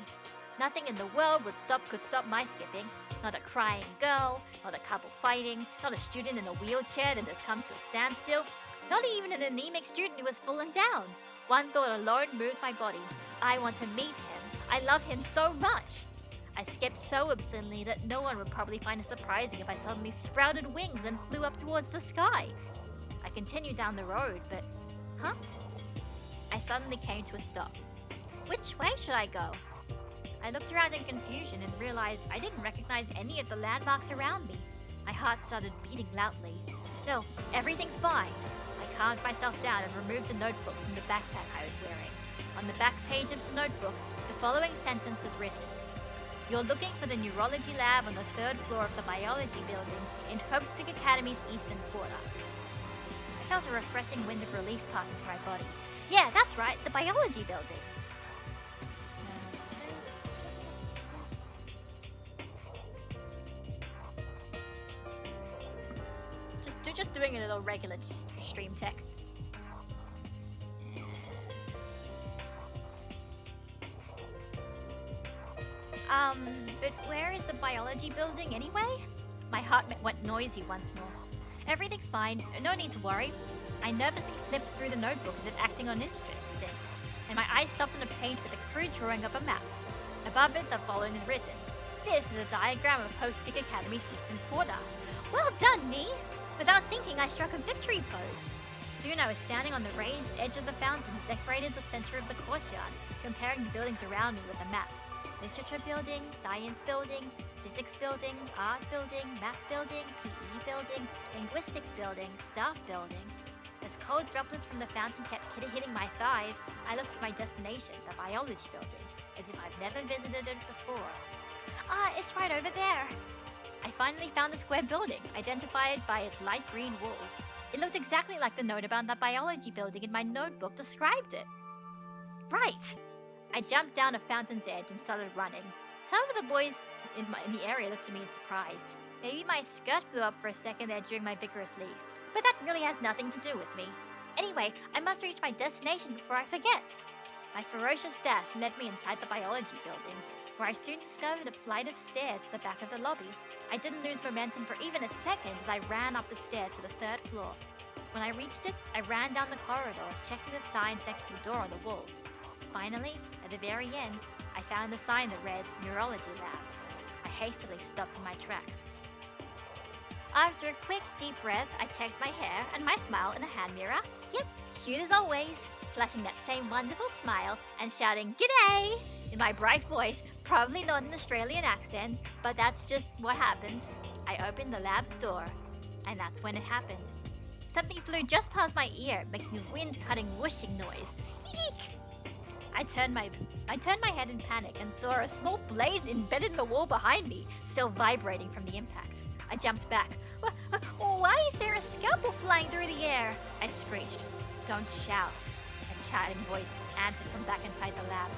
Nothing in the world could stop my skipping. Not a crying girl, not a couple fighting, not a student in a wheelchair that has come to a standstill, not even an anemic student who has fallen down. One thought alone moved my body. I want to meet him. I love him so much. I skipped so obscenely that no one would probably find it surprising if I suddenly sprouted wings and flew up towards the sky. I continued down the road, but... I suddenly came to a stop. Which way should I go? I looked around in confusion and realized I didn't recognize any of the landmarks around me. My heart started beating loudly. No, everything's fine. I calmed myself down and removed a notebook from the backpack I was wearing. On the back page of the notebook, the following sentence was written. You're looking for the neurology lab on the 3rd floor of the biology building in Hope's Big Academy's eastern quarter. I felt a refreshing wind of relief pass through my body. Yeah, that's right, the biology building. Just doing a little regular stream tech. But where is the biology building anyway? My heart went noisy once more. Everything's fine, no need to worry. I nervously flipped through the notebook as if acting on instinct, and my eyes stopped on a page with a crude drawing of a map. Above it, the following is written. This is a diagram of Hope's Big Academy's eastern quarter. Well done, me! Without thinking, I struck a victory pose. Soon I was standing on the raised edge of the fountain that decorated the center of the courtyard, comparing the buildings around me with a map. Literature building, science building, physics building, art building, math building, PE building, linguistics building, staff building. As cold droplets from the fountain kept hitting my thighs, I looked at my destination, the biology building, as if I've never visited it before. It's right over there. I finally found the square building, identified by its light green walls. It looked exactly like the note about that biology building in my notebook described it. Right! I jumped down a fountain's edge and started running. Some of the boys in the area looked at me in surprise. Maybe my skirt flew up for a second there during my vigorous leap, but that really has nothing to do with me. Anyway, I must reach my destination before I forget. My ferocious dash led me inside the biology building. where I soon discovered a flight of stairs at the back of the lobby. I didn't lose momentum for even a second as I ran up the stairs to the 3rd floor. When I reached it, I ran down the corridor, checking the signs next to the door on the walls. Finally, at the very end, I found the sign that read Neurology Lab. I hastily stopped in my tracks. After a quick, deep breath, I checked my hair and my smile in a hand mirror. Yep, cute as always, flashing that same wonderful smile and shouting, "G'day!" in my bright voice, probably not an Australian accent, but that's just what happens. I opened the lab's door, and that's when it happened. Something flew just past my ear, making a wind-cutting whooshing noise. Eek! I turned my head in panic and saw a small blade embedded in the wall behind me, still vibrating from the impact. I jumped back. Why is there a scalpel flying through the air? I screeched. Don't shout. A chatting voice answered from back inside the lab.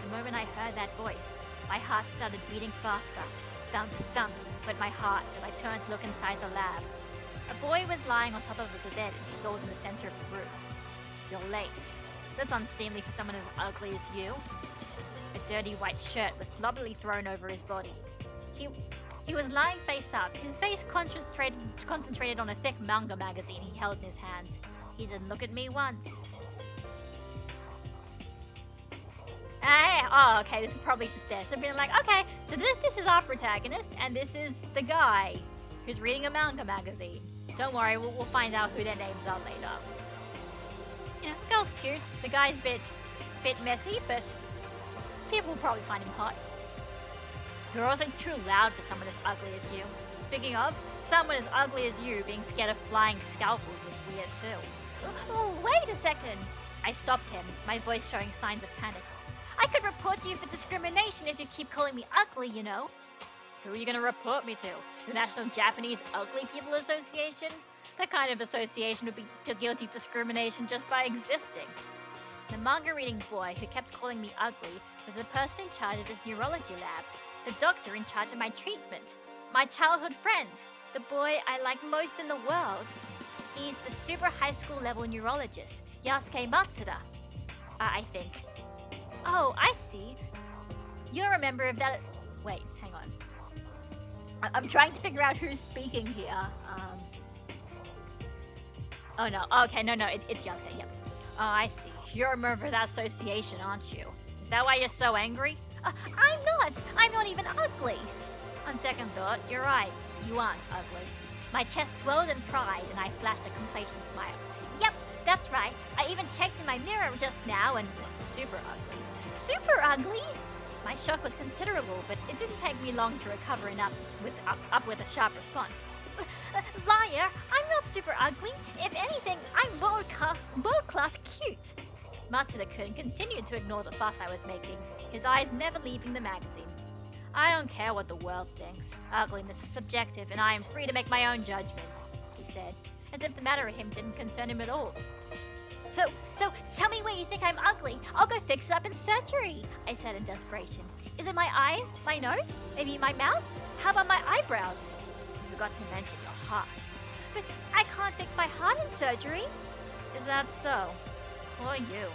The moment I heard that voice, my heart started beating faster. Thump, thump, went my heart as I turned to look inside the lab. A boy was lying on top of the bed installed in the center of the room. You're late. That's unseemly for someone as ugly as you. A dirty white shirt was sloppily thrown over his body. He was lying face up, his face concentrated on a thick manga magazine he held in his hands. He didn't look at me once. Okay, this is probably just there. So being like, okay, so this is our protagonist, and this is the guy who's reading a manga magazine. Don't worry, we'll find out who their names are later. You know, the girl's cute. The guy's a bit messy, but people will probably find him hot. You're also too loud for someone as ugly as you. Speaking of, someone as ugly as you being scared of flying scalpels is weird too. Oh, wait a second! I stopped him, my voice showing signs of panic. I could report you for discrimination if you keep calling me ugly, you know. Who are you gonna report me to? The National Japanese Ugly People Association? That kind of association would be guilty of discrimination just by existing. The manga-reading boy who kept calling me ugly was the person in charge of his neurology lab, the doctor in charge of my treatment, my childhood friend, the boy I like most in the world. He's the super high school level neurologist, Yasuke Matsuda, I think. Oh, I see. You're a member of that... Wait, hang on. I'm trying to figure out who's speaking here. Oh no, okay, no, it's Yasuke, yep. Oh, I see. You're a member of that association, aren't you? Is that why you're so angry? I'm not even ugly! On second thought, you're right. You aren't ugly. My chest swelled in pride and I flashed a complacent smile. Yep, that's right. I even checked in my mirror just now and super ugly. Super ugly? My shock was considerable, but it didn't take me long to recover and up with a sharp response. Liar, I'm not super ugly. If anything, I'm world-class cute. Matsuda-kun continued to ignore the fuss I was making, his eyes never leaving the magazine. I don't care what the world thinks. Ugliness is subjective, and I am free to make my own judgment, he said, as if the matter of him didn't concern him at all. So tell me where you think I'm ugly. I'll go fix it up in surgery, I said in desperation. Is it my eyes? My nose? Maybe my mouth? How about my eyebrows? You forgot to mention your heart. But I can't fix my heart in surgery. Is that so? Poor you.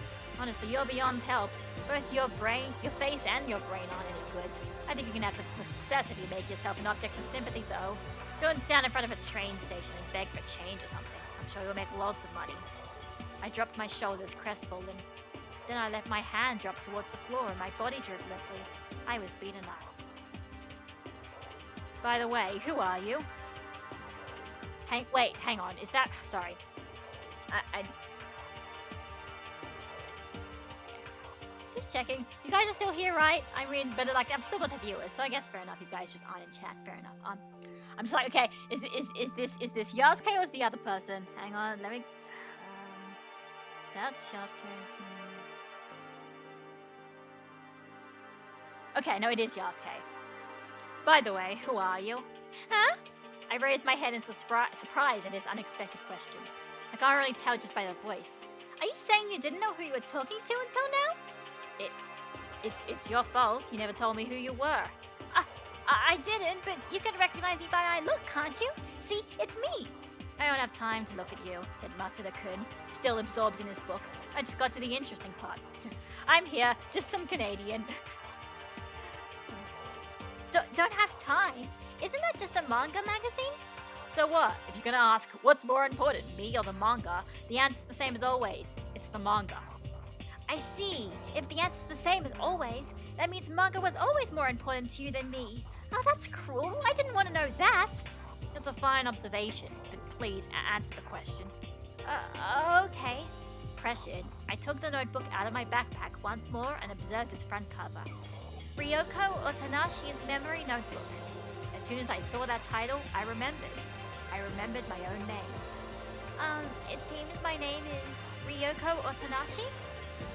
Honestly, you're beyond help. Both your face and your brain aren't any good. I think you can have some success if you make yourself an object of sympathy, though. Go and stand in front of a train station and beg for change or something. I'm sure you'll make lots of money. I dropped my shoulders, crestfallen. Then I let my hand drop towards the floor and my body drooped limply. I was beaten up. By the way, who are you? Wait, hang on. Is that... Sorry. Just checking. You guys are still here, right? I mean, but like, I've still got the viewers, so I guess fair enough. You guys just aren't in chat. Fair enough. I'm just like, okay, is this Yasuke or is the other person? Hang on, let me... That's Yasuke. Okay, no, it is Yasuke. By the way, who are you? Huh? I raised my head in surprise at his unexpected question. I can't really tell just by the voice. Are you saying you didn't know who you were talking to until now? It's your fault. You never told me who you were. I didn't, but you can recognize me by my look, can't you? See, it's me. I don't have time to look at you, said Matsuda-kun, still absorbed in his book. I just got to the interesting part. I'm here, just some Canadian. Don't have time? Isn't that just a manga magazine? So what? If you're gonna ask what's more important, me or the manga, the answer's the same as always. It's the manga. I see. If the answer's the same as always, that means manga was always more important to you than me. Oh, that's cruel. I didn't want to know that. It's a fine observation, but please answer the question. Okay. Pressured, I took the notebook out of my backpack once more and observed its front cover. Ryoko Otanashi's memory notebook. As soon as I saw that title, I remembered. I remembered my own name. It seems my name is Ryoko Otanashi?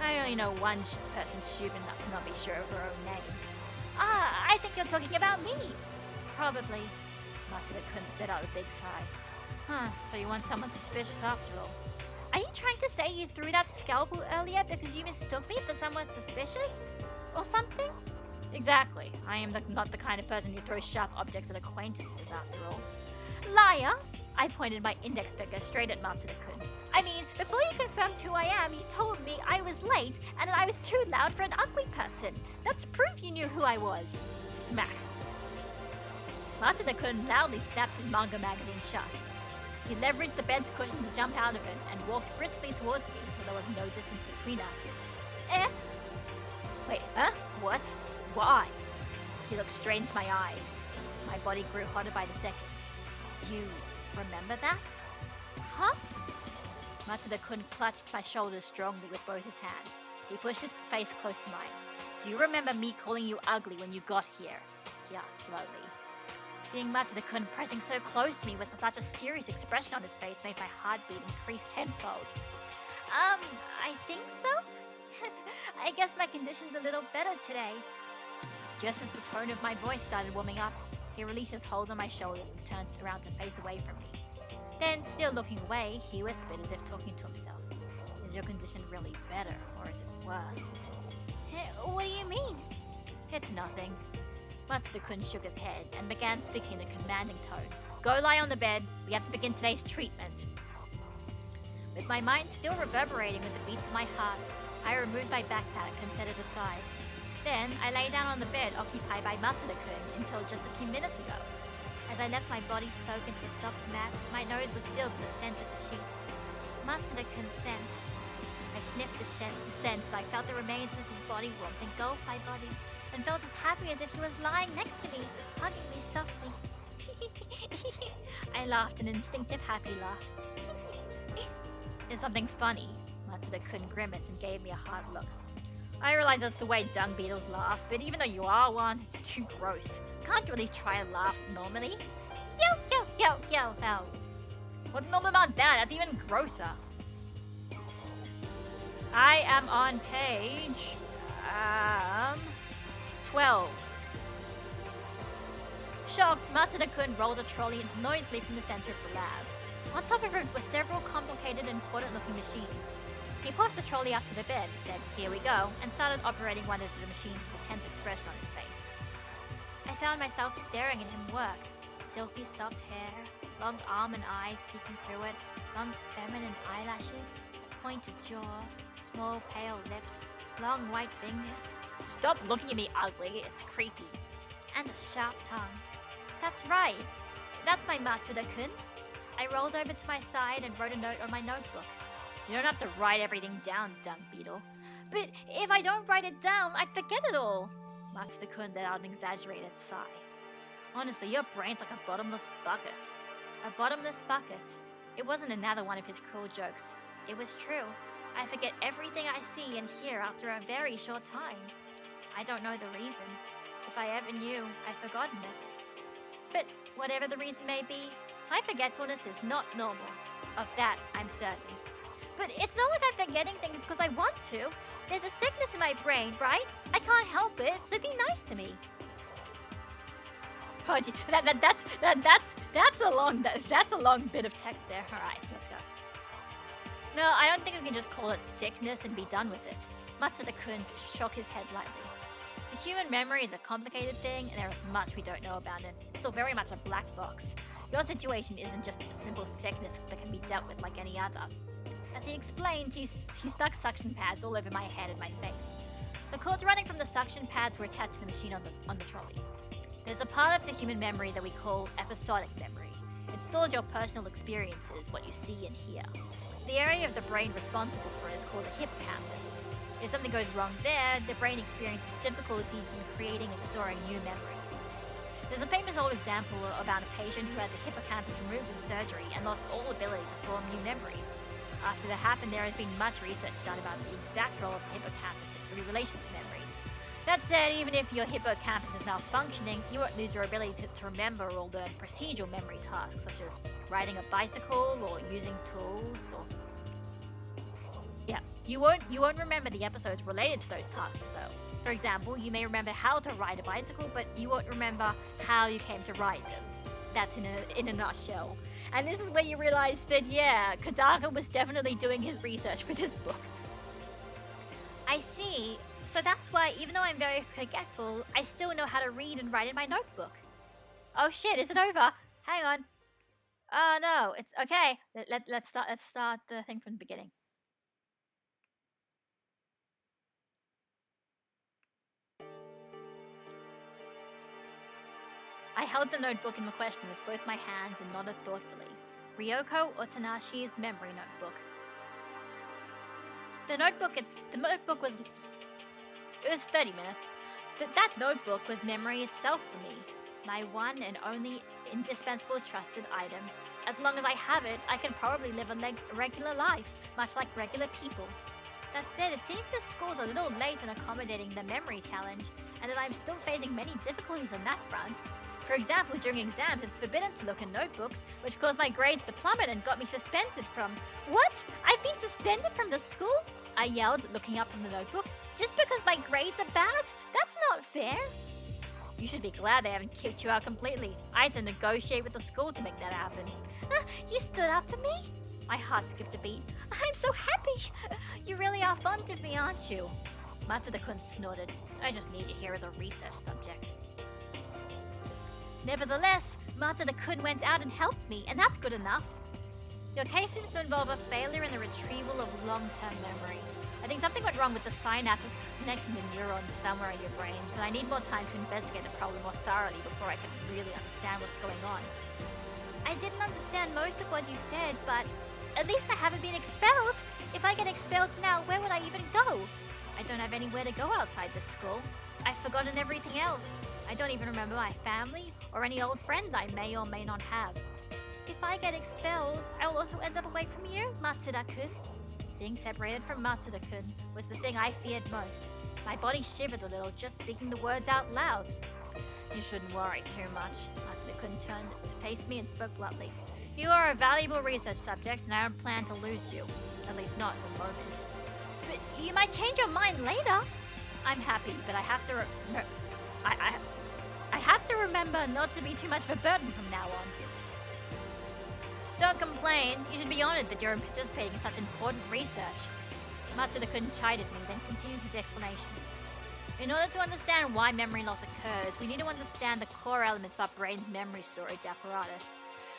I only know one person stupid enough to not be sure of her own name. I think you're talking about me. Probably. Matsuda-kun spit out a big sigh. So you want someone suspicious after all. Are you trying to say you threw that scalpel earlier because you mistook me for someone suspicious? Or something? Exactly. I am not the kind of person who throws sharp objects at acquaintances, after all. Liar! I pointed my index finger straight at Matsuda-kun. I mean, before you confirmed who I am, you told me I was late and that I was too loud for an ugly person. That's proof you knew who I was. Smack. Matsuda-kun loudly snapped his manga magazine shut. He leveraged the bed's cushion to jump out of it and walked briskly towards me until there was no distance between us. Wait, what? Why? He looked straight into my eyes. My body grew hotter by the second. You remember that? Huh? Matsuda-kun clutched my shoulders strongly with both his hands. He pushed his face close to mine. Do you remember me calling you ugly when you got here? He asked slowly. Seeing Matsuda-kun pressing so close to me with such a serious expression on his face made my heartbeat increase tenfold. I think so? I guess my condition's a little better today. Just as the tone of my voice started warming up, he released his hold on my shoulders and turned around to face away from me. Then, still looking away, he whispered as if talking to himself. Is your condition really better, or is it worse? What do you mean? It's nothing. Matsuda-kun shook his head and began speaking in a commanding tone. Go lie on the bed. We have to begin today's treatment. With my mind still reverberating with the beats of my heart, I removed my backpack and set it aside. Then, I lay down on the bed occupied by Matsuda-kun until just a few minutes ago. As I left my body soak into the soft mat, my nose was filled with the scent of the sheets. Matsuda-kun's scent. I sniffed the scent so I felt the remains of his body warmth engulf my body, and felt as happy as if he was lying next to me, hugging me softly. I laughed an instinctive happy laugh. There's something funny. Matsuda-kun grimaced and gave me a hard look. I realize that's the way dung beetles laugh, but even though you are one, it's too gross. Can't really try to laugh normally. Yo, yo, yo, yo, yo. What's normal about that? That's even grosser. I am on page 12. Shocked, Matsuda-kun rolled a trolley noisily from the center of the lab. On top of it were several complicated and important-looking machines. He pushed the trolley up to the bed, said, "Here we go," and started operating one of the machines with a tense expression on his face. I found myself staring at him work. Silky soft hair, long almond eyes peeking through it, long feminine eyelashes, pointed jaw, small pale lips, long white fingers. Stop looking at me ugly, it's creepy. And a sharp tongue. That's right. That's my Matsuda-kun. I rolled over to my side and wrote a note on my notebook. You don't have to write everything down, dung beetle. But if I don't write it down, I'd forget it all. Matsuda-kun let out an exaggerated sigh. Honestly, your brain's like a bottomless bucket. A bottomless bucket. It wasn't another one of his cruel jokes. It was true. I forget everything I see and hear after a very short time. I don't know the reason. If I ever knew, I'd forgotten it. But whatever the reason may be, my forgetfulness is not normal. Of that, I'm certain. But it's not like I'm forgetting things because I want to. There's a sickness in my brain, right? I can't help it, so be nice to me. Oh, gee, that's a long bit of text there. All right, let's go. No, I don't think we can just call it sickness and be done with it. Matsuda-kun shook his head lightly. The human memory is a complicated thing, and there is much we don't know about it. It's still very much a black box. Your situation isn't just a simple sickness that can be dealt with like any other. As he explained, he stuck suction pads all over my head and my face. The cords running from the suction pads were attached to the machine on the trolley. There's a part of the human memory that we call episodic memory. It stores your personal experiences, what you see and hear. The area of the brain responsible for it is called the hippocampus. If something goes wrong there, the brain experiences difficulties in creating and storing new memories. There's a famous old example about a patient who had the hippocampus removed in surgery and lost all ability to form new memories. After that happened, there has been much research done about the exact role of the hippocampus in relation to memory. That said, even if your hippocampus is malfunctioning, you won't lose your ability to remember or learn procedural memory tasks such as riding a bicycle or using tools or... Yeah, you won't remember the episodes related to those tasks though. For example, you may remember how to ride a bicycle, but you won't remember how you came to ride them. That's in a nutshell. And this is where you realize that, yeah, Kodaka was definitely doing his research for this book. I see. So that's why, even though I'm very forgetful, I still know how to read and write in my notebook. Oh shit, is it over? Hang on. Oh no, it's okay. Let's start the thing from the beginning. I held the notebook in question with both my hands and nodded thoughtfully. Ryoko Otanashi's memory notebook. The notebook was... It was 30 minutes. That notebook was memory itself for me. My one and only indispensable trusted item. As long as I have it, I can probably live a regular life, much like regular people. That said, it seems the school's a little late in accommodating the memory challenge, and that I'm still facing many difficulties on that front. For example, during exams, it's forbidden to look in notebooks, which caused my grades to plummet and got me suspended from... What? I've been suspended from the school? I yelled, looking up from the notebook. Just because my grades are bad? That's not fair. You should be glad they haven't kicked you out completely. I had to negotiate with the school to make that happen. You stood up for me? My heart skipped a beat. I'm so happy. You really are fond of me, aren't you? Matsuda-kun snorted. I just need you here as a research subject. Nevertheless, Matsuda-kun went out and helped me, and that's good enough. Your case seems to involve a failure in the retrieval of long-term memory. I think something went wrong with the synapses connecting the neurons somewhere in your brain, but I need more time to investigate the problem more thoroughly before I can really understand what's going on. I didn't understand most of what you said, but at least I haven't been expelled. If I get expelled now, where would I even go? I don't have anywhere to go outside this school. I've forgotten everything else. I don't even remember my family or any old friends I may or may not have. If I get expelled, I will also end up away from you, Matsuda-kun. Being separated from Matsuda-kun was the thing I feared most. My body shivered a little just speaking the words out loud. You shouldn't worry too much. Matsuda-kun turned to face me and spoke bluntly. You are a valuable research subject, and I don't plan to lose you. At least not for the moment. But you might change your mind later. I'm happy, but I have to I have to remember not to be too much of a burden from now on. Don't complain. You should be honored that you're participating in such important research. Matsuda-kun chided me, then continued his explanation. In order to understand why memory loss occurs, we need to understand the core elements of our brain's memory storage apparatus.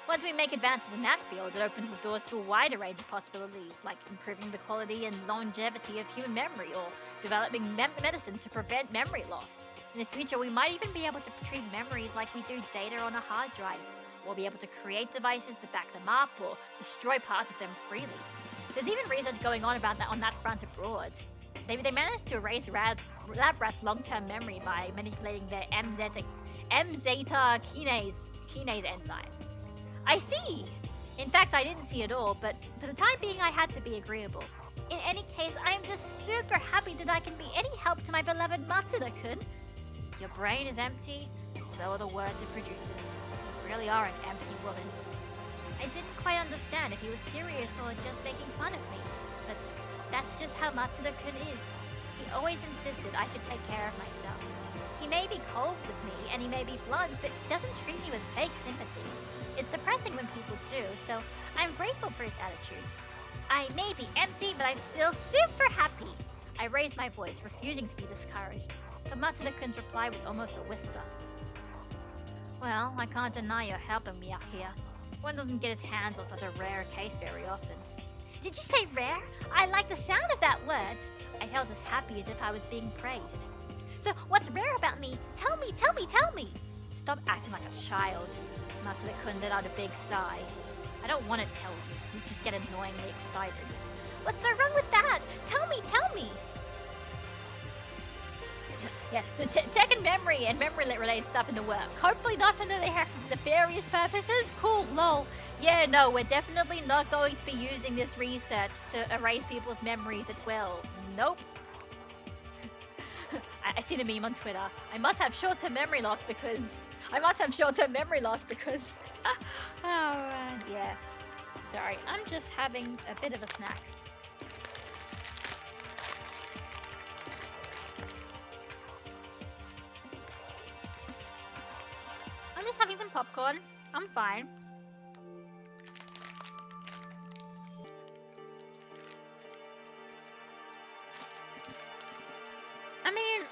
Once we make advances in that field, it opens the doors to a wider range of possibilities, like improving the quality and longevity of human memory, or developing medicine to prevent memory loss. In the future, we might even be able to retrieve memories like we do data on a hard drive, or be able to create devices that back them up, or destroy parts of them freely. There's even research going on about that on that front abroad. They managed to erase lab rats' long-term memory by manipulating their M-zeta kinase enzyme. I see! In fact, I didn't see it all, but for the time being, I had to be agreeable. In any case, I am just super happy that I can be any help to my beloved Matsuda-kun. Your brain is empty, and so are the words it produces. You really are an empty woman. I didn't quite understand if he was serious or just making fun of me, but that's just how Matsuda-kun is. He always insisted I should take care of myself. He may be cold with me, and he may be blunt, but he doesn't treat me with fake sympathy. It's depressing when people do, so I'm grateful for his attitude. I may be empty, but I'm still super happy. I raised my voice, refusing to be discouraged, but Matsuda-kun's reply was almost a whisper. Well, I can't deny you're helping me out here. One doesn't get his hands on such a rare case very often. Did you say rare? I like the sound of that word. I felt as happy as if I was being praised. So what's rare about me? Tell me, tell me, tell me. Stop acting like a child. Matsuda-kun let out a big sigh. I don't want to tell you. You just get annoyingly excited. What's so wrong with that? Tell me, tell me! Yeah, so tech and memory-related stuff in the work. Hopefully not for nefarious purposes. Cool, lol. Yeah, no, we're definitely not going to be using this research to erase people's memories at will. Nope. I seen a meme on Twitter. I must have short-term memory loss because... Oh, man, yeah. Sorry, I'm just having a bit of a snack. I'm just having some popcorn. I'm fine. I mean,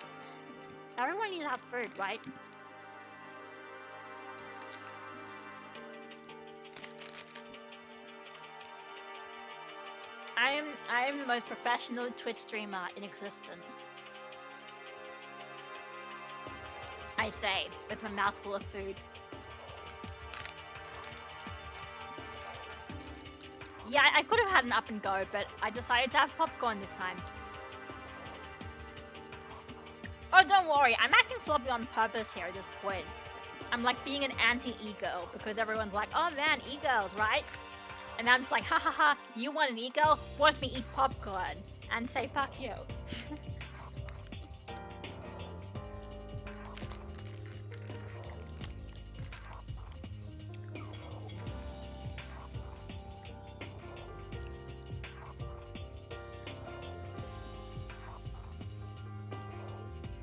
everyone needs to have food, right? I am the most professional Twitch streamer in existence. I say, with my mouth full of food. Yeah, I could have had an up and go, but I decided to have popcorn this time. Oh, don't worry, I'm acting sloppy on purpose here at this point. I'm like being an anti-e-girl, because everyone's like, oh man, e-girls, right? And I'm just like, ha ha ha, you want an e-girl? Watch me eat popcorn. And say, fuck you.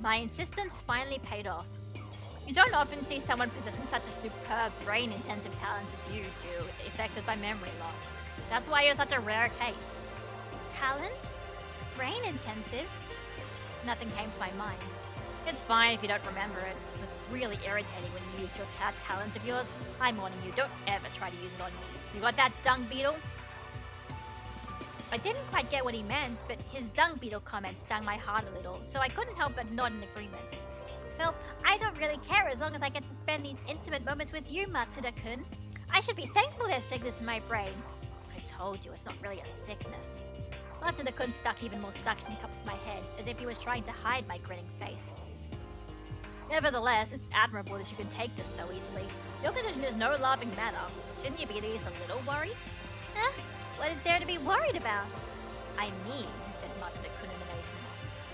My insistence finally paid off. You don't often see someone possessing such a superb, brain-intensive talent as you do, affected by memory loss. That's why you're such a rare case. Talent? Brain-intensive? Nothing came to my mind. It's fine if you don't remember it. It was really irritating when you used your talent of yours. I'm warning you, don't ever try to use it on me. You got that, dung beetle? I didn't quite get what he meant, but his dung beetle comment stung my heart a little, so I couldn't help but nod in agreement. Well, I don't really care as long as I get to spend these intimate moments with you, Matsuda-kun. I should be thankful there's sickness in my brain. I told you, it's not really a sickness. Matsuda-kun stuck even more suction cups to my head, as if he was trying to hide my grinning face. Nevertheless, it's admirable that you can take this so easily. Your condition is no laughing matter. Shouldn't you be at least a little worried? Huh? What is there to be worried about? I mean, said Matsuda-kun in amazement.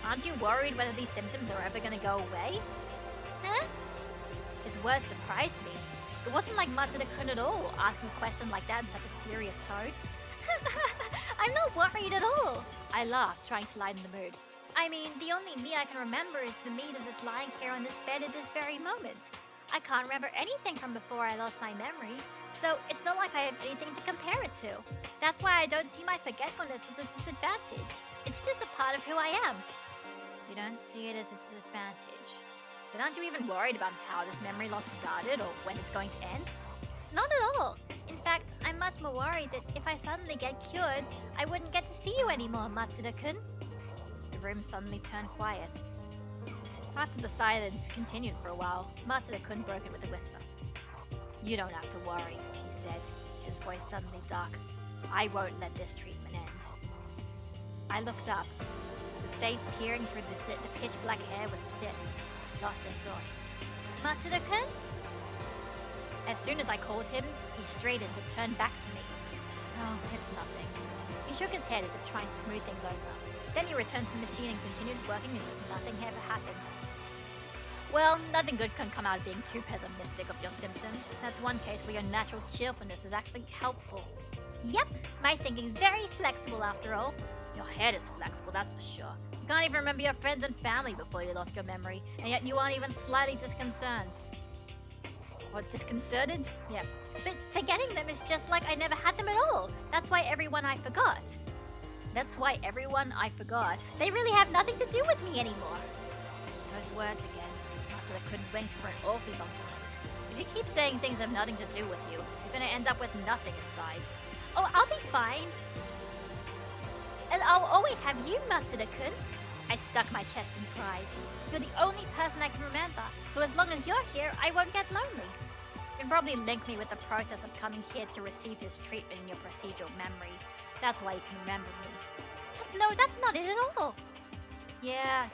Aren't you worried whether these symptoms are ever going to go away? Huh? His words surprised me. It wasn't like Matsuda-kun at all, asking a question like that in such a serious tone. I'm not worried at all. I laughed, trying to lighten the mood. I mean, the only me I can remember is the me that is lying here on this bed at this very moment. I can't remember anything from before I lost my memory, so it's not like I have anything to compare it to. That's why I don't see my forgetfulness as a disadvantage. It's just a part of who I am. You don't see it as a disadvantage. But aren't you even worried about how this memory loss started or when it's going to end? Not at all. In fact, I'm much more worried that if I suddenly get cured, I wouldn't get to see you anymore, Matsuda-kun. The room suddenly turned quiet. After the silence continued for a while, Matsuda-kun broke it with a whisper. You don't have to worry, he said, his voice suddenly dark. I won't let this treatment end. I looked up. The face peering through the pitch-black hair was stiff, lost in thought. Matsuda-kun? As soon as I called him, he straightened and turned back to me. Oh, it's nothing. He shook his head as if trying to smooth things over. Then he returned to the machine and continued working as if nothing ever happened. Well, nothing good can come out of being too pessimistic of your symptoms. That's one case where your natural cheerfulness is actually helpful. Yep, my thinking's very flexible after all. Your head is flexible, that's for sure. You can't even remember your friends and family before you lost your memory, and yet you aren't even slightly disconcerted. Or disconcerted? Yeah. But forgetting them is just like I never had them at all. That's why everyone I forgot. That's why everyone I forgot. They really have nothing to do with me anymore. Those words again. After I couldn't wait for an awfully long time. If you keep saying things have nothing to do with you, you're gonna end up with nothing inside. Oh, I'll be fine. And I'll always have you, Matsuda-kun. I stuck my chest and cried. You're the only person I can remember, so as long as you're here, I won't get lonely. You can probably link me with the process of coming here to receive this treatment in your procedural memory. That's why you can remember me. That's not it at all. Yeah,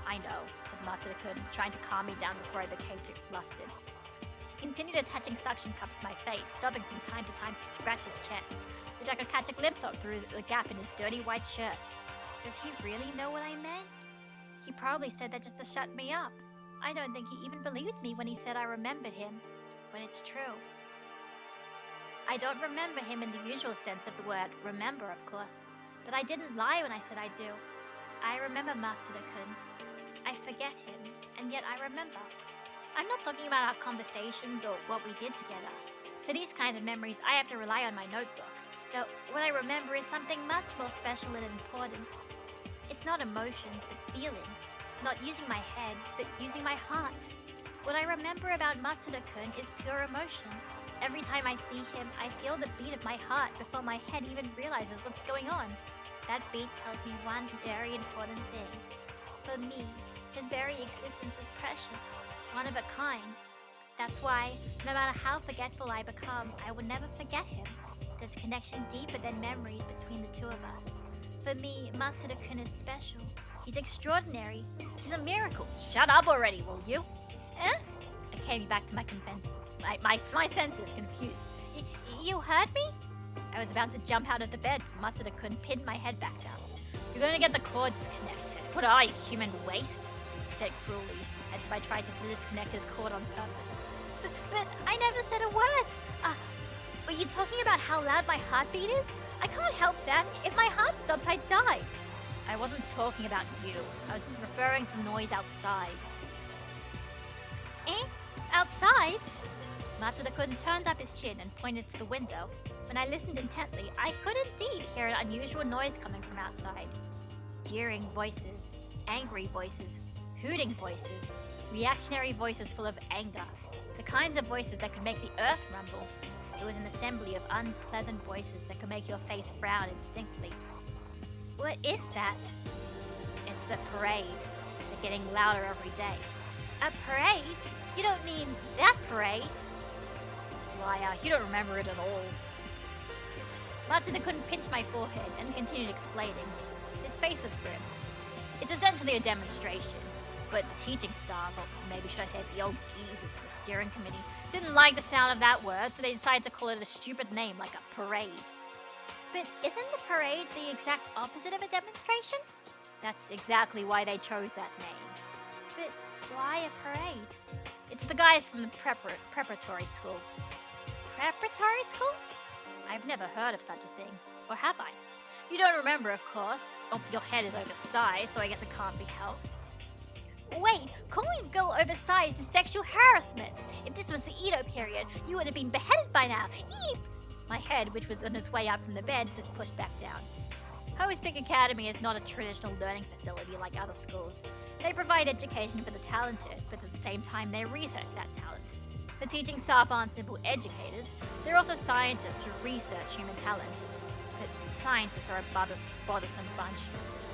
I know, said Matsuda-kun, trying to calm me down before I became too flustered. He continued attaching suction cups to my face, stopping from time to time to scratch his chest, which I could catch a glimpse of through the gap in his dirty white shirt. Does he really know what I meant? He probably said that just to shut me up. I don't think he even believed me when he said I remembered him, when it's true. I don't remember him in the usual sense of the word remember, of course, but I didn't lie when I said I do. I remember Matsuda-kun. I forget him, and yet I remember. I'm not talking about our conversations or what we did together. For these kinds of memories, I have to rely on my notebook. Though what I remember is something much more special and important. It's not emotions, but feelings. Not using my head, but using my heart. What I remember about Matsuda-kun is pure emotion. Every time I see him, I feel the beat of my heart before my head even realizes what's going on. That beat tells me one very important thing. For me, his very existence is precious, one of a kind. That's why, no matter how forgetful I become, I will never forget him. There's a connection deeper than memories between the two of us. For me, Matsuda-kun is special. He's extraordinary. He's a miracle. Shut up already, will you? I came back to my my senses confused. You heard me? I was about to jump out of the bed, but Matsuda-kun pinned my head back down. You're going to get the cords connected. What are you, human waste? He said cruelly, as if I tried to disconnect his cord on purpose. But I never said a word. Were you talking about how loud my heartbeat is? I can't help that. If my heart stops, I'd die. I wasn't talking about you. I was referring to noise outside. Outside? Matsuda-kun turned up his chin and pointed to the window. When I listened intently, I could indeed hear an unusual noise coming from outside. Jeering voices, angry voices, hooting voices, reactionary voices full of anger. The kinds of voices that could make the earth rumble. It was an assembly of unpleasant voices that could make your face frown instinctively. What is that? It's the parade. They're getting louder every day. A parade? You don't mean that parade? Liar, you don't remember it at all. Matsuda-kun pinched my forehead and continued explaining. His face was grim. It's essentially a demonstration, but the teaching staff, or maybe should I say the old geezers of the steering committee, didn't like the sound of that word, so they decided to call it a stupid name like a parade. But isn't the parade the exact opposite of a demonstration? That's exactly why they chose that name. But why a parade? It's the guys from the preparatory school. Preparatory school? I've never heard of such a thing. Or have I? You don't remember, of course. Oh, your head is oversized, so I guess it can't be helped. Wait, calling a girl oversized is sexual harassment. If this was the Edo period, you would have been beheaded by now. Eep! My head, which was on its way up from the bed, was pushed back down. Ho's Big Academy is not a traditional learning facility like other schools. They provide education for the talented, but at the same time they research that talent. The teaching staff aren't simple educators, they're also scientists who research human talent. But scientists are a bothersome bunch.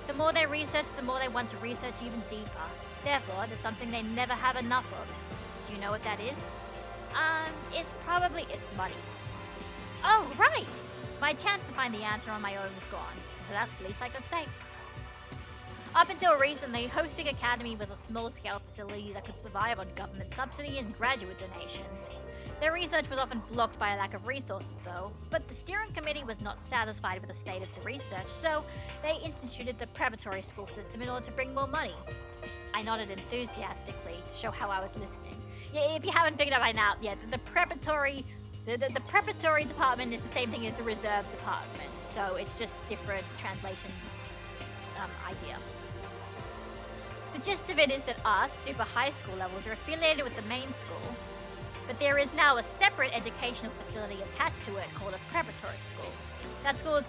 The more they research, the more they want to research even deeper. Therefore, there's something they never have enough of. Do you know what that is? It's money. Oh, right! My chance to find the answer on my own was gone, so that's the least I could say. Up until recently, Ho's Big Academy was a small-scale facility that could survive on government subsidy and graduate donations. Their research was often blocked by a lack of resources, though, but the steering committee was not satisfied with the state of the research, so they instituted the preparatory school system in order to bring more money. I nodded enthusiastically to show how I was listening. Yeah, if you haven't figured out by now, the preparatory department is the same thing as the reserve department, so it's just different translation idea. The gist of it is that us, super high school levels, are affiliated with the main school, but there is now a separate educational facility attached to it called a preparatory school. That school is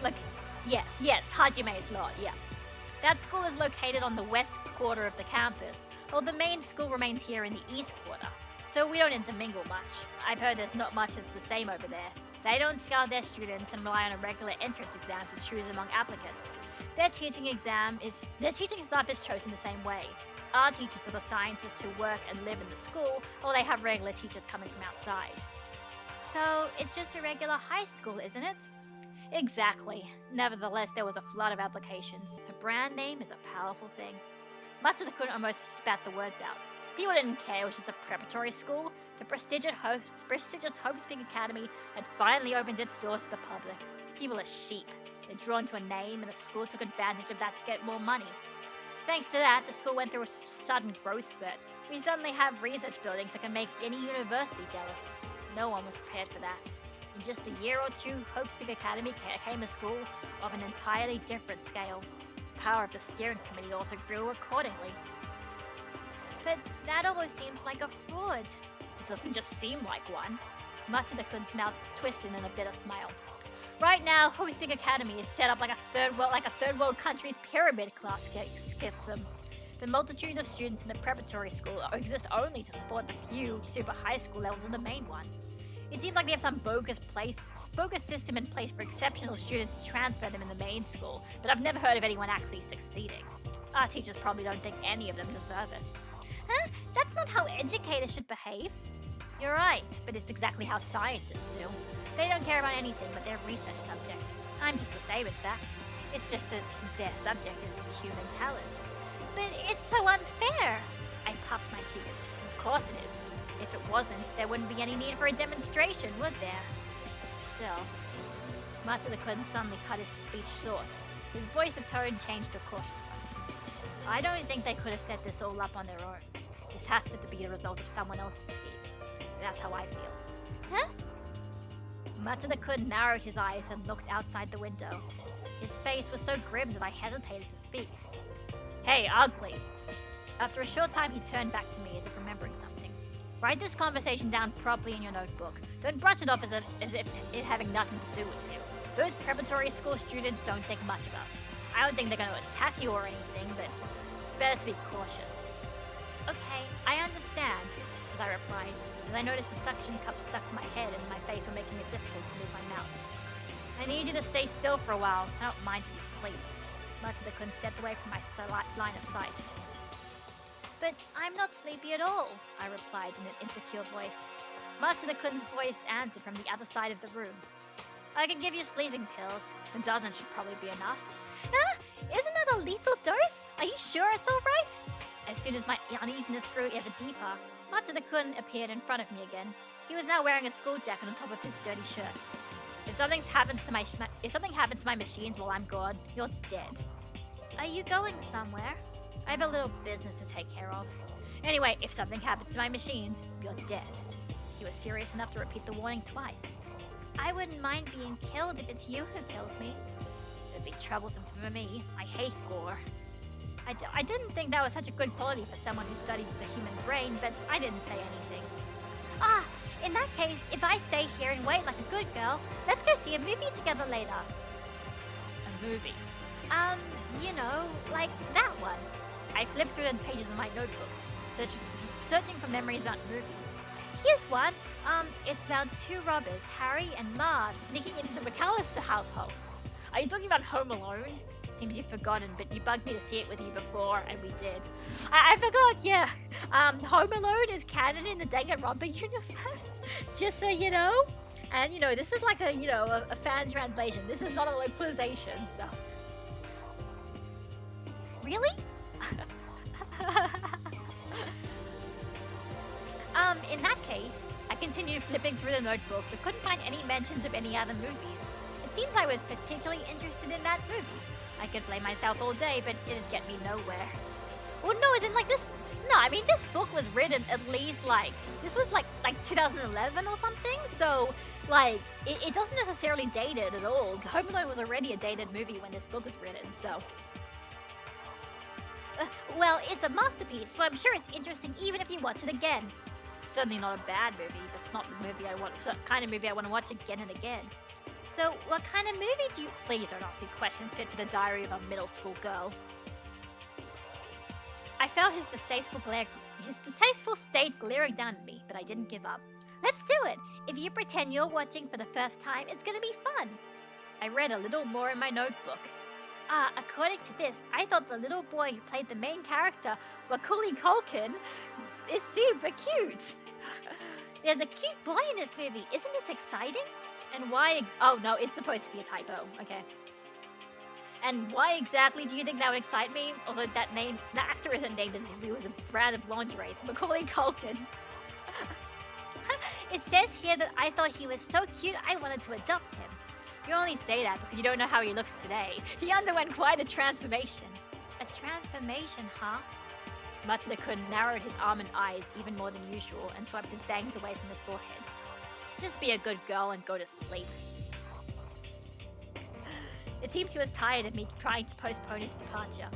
yes, Hajime's Law, yeah. That school is located on the west quarter of the campus, while the main school remains here in the east quarter, so we don't intermingle much. I've heard there's not much that's the same over there. They don't scout their students and rely on a regular entrance exam to choose among applicants. Their teaching staff is chosen the same way. Our teachers are the scientists who work and live in the school, while they have regular teachers coming from outside. So, it's just a regular high school, isn't it? Exactly. Nevertheless, there was a flood of applications. A brand name is a powerful thing. Matsuda-kun almost spat the words out. People didn't care, it was just a preparatory school. The prestigious Hope Speak Academy had finally opened its doors to the public. People are sheep. They're drawn to a name, and the school took advantage of that to get more money. Thanks to that, the school went through a sudden growth spurt. We suddenly have research buildings that can make any university jealous. No one was prepared for that. In just a year or two, Hope Speak Academy became a school of an entirely different scale. The power of the steering committee also grew accordingly. But that almost seems like a fraud. It doesn't just seem like one. Matsuda-kun's mouth twisted in a bitter smile. Right now, Hope Speak Academy is set up like a third world country's pyramid class system. The multitude of students in the preparatory school exist only to support the few super high school levels in the main one. It seems like they have some bogus system in place for exceptional students to transfer them in the main school, but I've never heard of anyone actually succeeding. Our teachers probably don't think any of them deserve it. Huh? That's not how educators should behave. You're right, but it's exactly how scientists do. They don't care about anything but their research subject. I'm just the same, in fact. It's just that their subject is human talent. But it's so unfair! I puffed my cheeks. Of course it is. If it wasn't, there wouldn't be any need for a demonstration, would there? Still, Matsuda-kun suddenly cut his speech short. His voice of tone changed to a cautious one. I don't think they could have set this all up on their own. This has to be the result of someone else's scheme. That's how I feel. Huh? Matsuda-kun narrowed his eyes and looked outside the window. His face was so grim that I hesitated to speak. Hey, ugly! After a short time, he turned back to me as if remembering something. Write this conversation down properly in your notebook. Don't brush it off as if it having nothing to do with you. Those preparatory school students don't think much of us. I don't think they're going to attack you or anything, but it's better to be cautious. Okay, I understand, as I replied, as I noticed the suction cup stuck to my head and my face were making it difficult to move my mouth. I need you to stay still for a while. I don't mind till you sleep. Matsuda-kun stepped away from my line of sight. But I'm not sleepy at all, I replied in an insecure voice. Matsuda-kun's voice answered from the other side of the room. I can give you sleeping pills. A dozen should probably be enough. Isn't that a lethal dose? Are you sure it's alright? As soon as my uneasiness grew ever deeper, Matsuda-kun appeared in front of me again. He was now wearing a school jacket on top of his dirty shirt. If something happens to my machines while I'm gone, you're dead. Are you going somewhere? I have a little business to take care of. Anyway, if something happens to my machines, you're dead. He was serious enough to repeat the warning twice. I wouldn't mind being killed if it's you who kills me. It'd be troublesome for me. I hate gore. I didn't think that was such a good quality for someone who studies the human brain, but I didn't say anything. In that case, if I stay here and wait like a good girl, let's go see a movie together later. A movie? Like that one. I flipped through the pages of my notebooks, searching for memories about movies. Here's one. It's about two robbers, Harry and Marv, sneaking into the McAllister household. Are you talking about Home Alone? Seems you've forgotten, but you bugged me to see it with you before, and we did. I forgot, yeah. Home Alone is canon in the Danganronpa universe, just so you know. And, this is like a fan translation. This is not a localization, so. Really? In that case, I continued flipping through the notebook, but couldn't find any mentions of any other movies. It seems I was particularly interested in that movie. I could blame myself all day, but it'd get me nowhere. Well, no, as in like this. No, I mean this book was written at least this was like 2011 or something. So it doesn't necessarily date it at all. Home Alone was already a dated movie when this book was written. So. Well, it's a masterpiece, so I'm sure it's interesting even if you watch it again. Certainly not a bad movie, but it's not the kind of movie I want to watch again and again. So, what kind of movie do you... Please don't ask me questions fit for the diary of a middle school girl. I felt his distasteful state glaring down at me, but I didn't give up. Let's do it! If you pretend you're watching for the first time, it's gonna be fun! I read a little more in my notebook. According to this, I thought the little boy who played the main character, Macaulay Culkin, is super cute! There's a cute boy in this movie. Isn't this exciting? And why oh no, it's supposed to be a typo. Okay. And why exactly do you think that would excite me? Also, that name, the actor isn't named as if he was a brand of lingerie. It's Macaulay Culkin. It says here that I thought he was so cute I wanted to adopt him. You only say that because you don't know how he looks today. He underwent quite a transformation. A transformation, huh? Matsuda-kun narrowed his almond eyes even more than usual and swept his bangs away from his forehead. Just be a good girl and go to sleep. It seems he was tired of me trying to postpone his departure.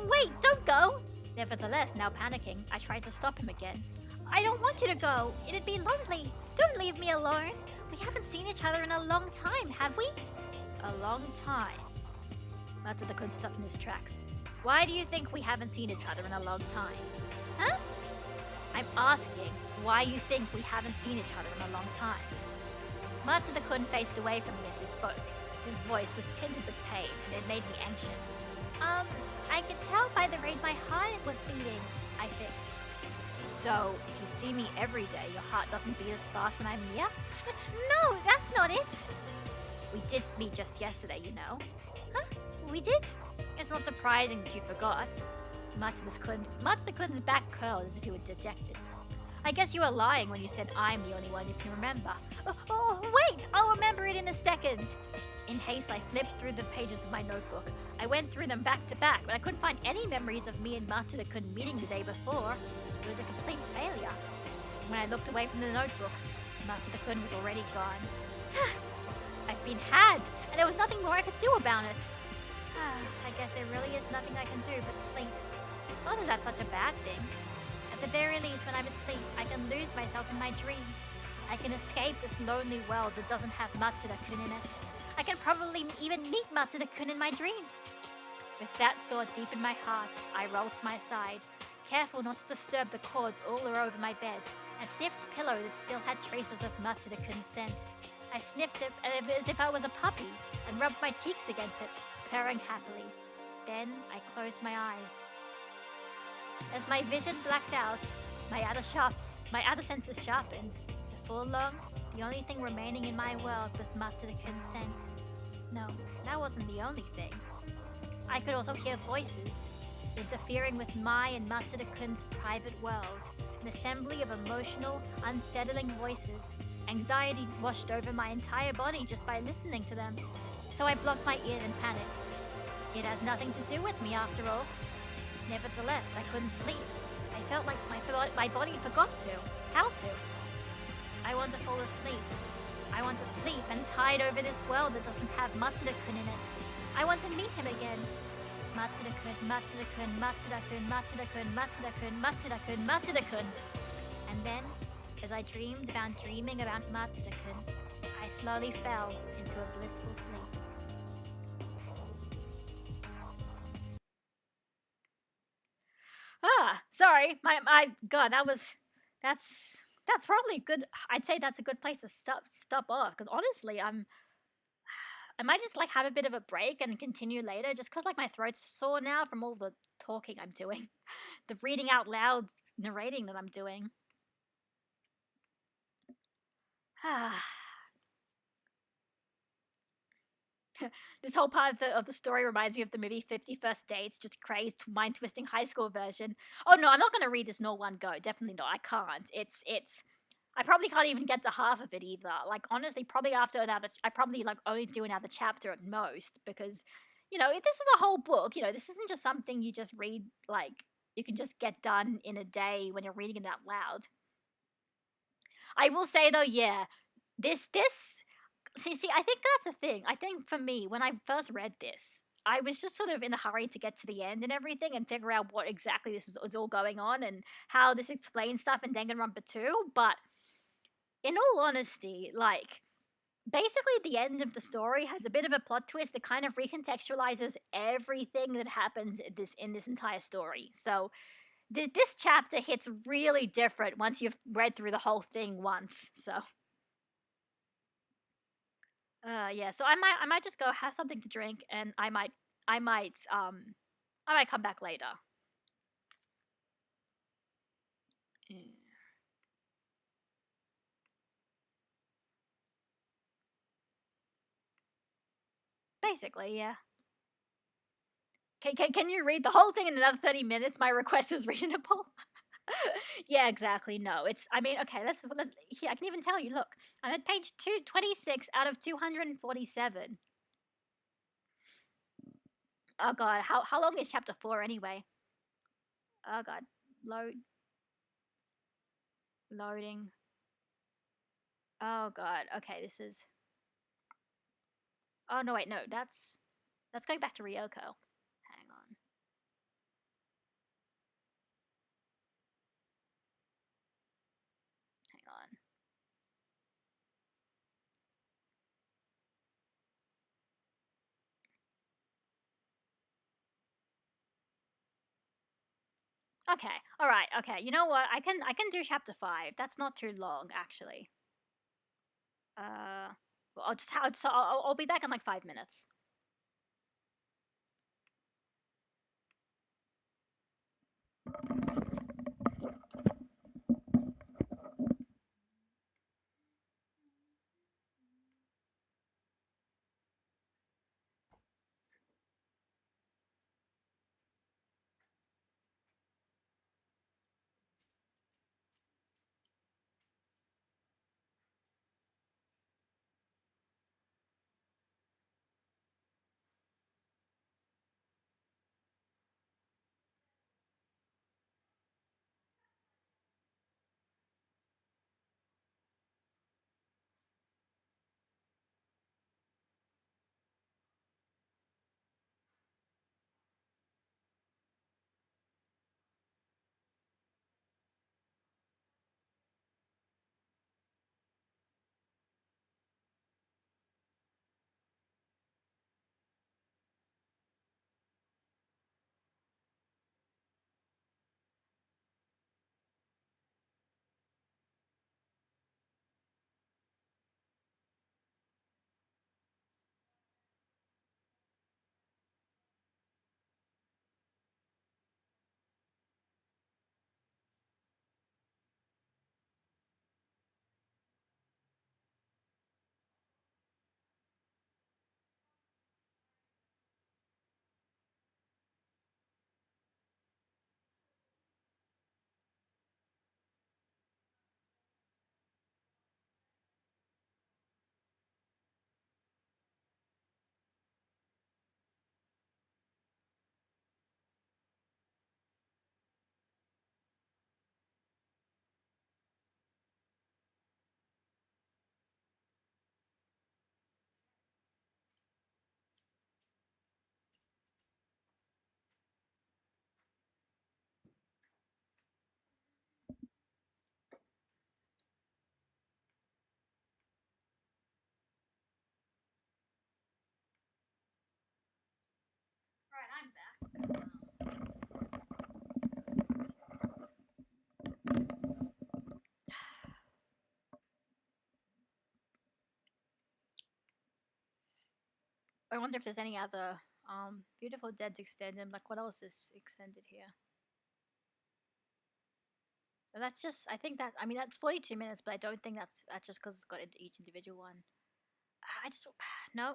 Wait, don't go! Nevertheless, now panicking, I tried to stop him again. I don't want you to go. It'd be lonely. Don't leave me alone. We haven't seen each other in a long time, have we? A long time. Matsuda-kun stopped in his tracks. Why do you think we haven't seen each other in a long time? Huh? I'm asking why you think we haven't seen each other in a long time. Matsuda-kun faced away from me as he spoke. His voice was tinted with pain, and it made me anxious. I could tell by the rate my heart was beating, I think. So, if you see me every day, your heart doesn't beat as fast when I'm near? No, that's not it! We did meet just yesterday, you know. Huh? We did? It's not surprising that you forgot. Matsuda-kun's back curled as if he were dejected. I guess you were lying when you said I'm the only one you can remember. Oh, wait! I'll remember it in a second! In haste, I flipped through the pages of my notebook. I went through them back to back, but I couldn't find any memories of me and Matsuda-kun meeting the day before. It was a complete failure. When I looked away from the notebook, Matsuda-kun was already gone. I've been had, and there was nothing more I could do about it. I guess there really is nothing I can do but sleep. Not that that's such a bad thing. At the very least, when I'm asleep, I can lose myself in my dreams. I can escape this lonely world that doesn't have Matsuda-kun in it. I can probably even meet Matsuda-kun in my dreams. With that thought deep in my heart, I rolled to my side, careful not to disturb the cords all over my bed, and sniffed the pillow that still had traces of Matsuda-kun's scent. I sniffed it as if I was a puppy, and rubbed my cheeks against it, purring happily. Then I closed my eyes. As my vision blacked out, my outer senses sharpened. Before long, the only thing remaining in my world was Matsuda-kun's scent. No, that wasn't the only thing. I could also hear voices, interfering with my and Matsuda-kun's private world, an assembly of emotional, unsettling voices. Anxiety washed over my entire body just by listening to them, so I blocked my ears in panic. It has nothing to do with me after all. Nevertheless, I couldn't sleep. I felt like my body forgot how to. I want to fall asleep. I want to sleep and tide over this world that doesn't have Matsuda-kun in it. I want to meet him again. Matsuda-kun, Matsuda-kun, Matsuda-kun, Matsuda-kun, Matsuda-kun, Matsuda-kun, Matsuda-kun. And then, as I dreamed about dreaming about Matsuda-kun, I slowly fell into a blissful sleep. Sorry, my God, that's probably good. I'd say that's a good place to stop off, because honestly, I might just like have a bit of a break and continue later, just because like my throat's sore now from all the talking I'm doing, the reading out loud narrating that I'm doing. This whole part of the story reminds me of the movie 50 First Dates, just crazed, mind-twisting high school version. Oh no, I'm not going to read this in all one go. Definitely not. I can't. I probably can't even get to half of it either. Like, honestly, probably after another, I probably like only do another chapter at most, because, you know, this is a whole book. You know, this isn't just something you just read, like, you can just get done in a day when you're reading it out loud. I will say though, yeah, this See, I think that's the thing. I think for me, when I first read this, I was just sort of in a hurry to get to the end and everything and figure out what exactly this is all going on and how this explains stuff in Danganronpa 2. But in all honesty, like, basically the end of the story has a bit of a plot twist that kind of recontextualizes everything that happens in this entire story. So this chapter hits really different once you've read through the whole thing once. So, yeah. So I might just go have something to drink, and I might come back later. Yeah. Basically, yeah. Can you read the whole thing in another 30 minutes? My request is reasonable. Yeah, exactly. No, it's. I mean, okay. Let's. Here, I can even tell you. Look, I'm at page 226 out of 247. Oh God, how long is chapter 4 anyway? Oh God, loading. Oh God. Okay, this is. Oh no, wait, no. That's going back to Ryoko. Hang on. Hang on. Okay. All right. Okay. You know what? I can do chapter 5. That's not too long, actually. Well, I'll be back in like 5 minutes. All right, I'm back. I wonder if there's any other Beautiful Dead's extended. Like, what else is extended here? And that's just. I think that. I mean, that's 42 minutes, but I don't think that's just because it's got into each individual one. I just no.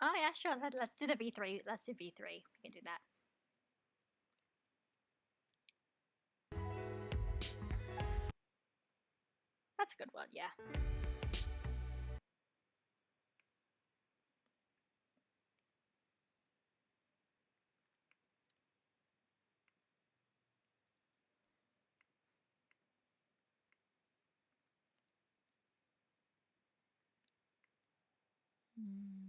Oh yeah, sure. Let's do the V3. Let's do V3. We can do that. That's a good one. Yeah. Mm.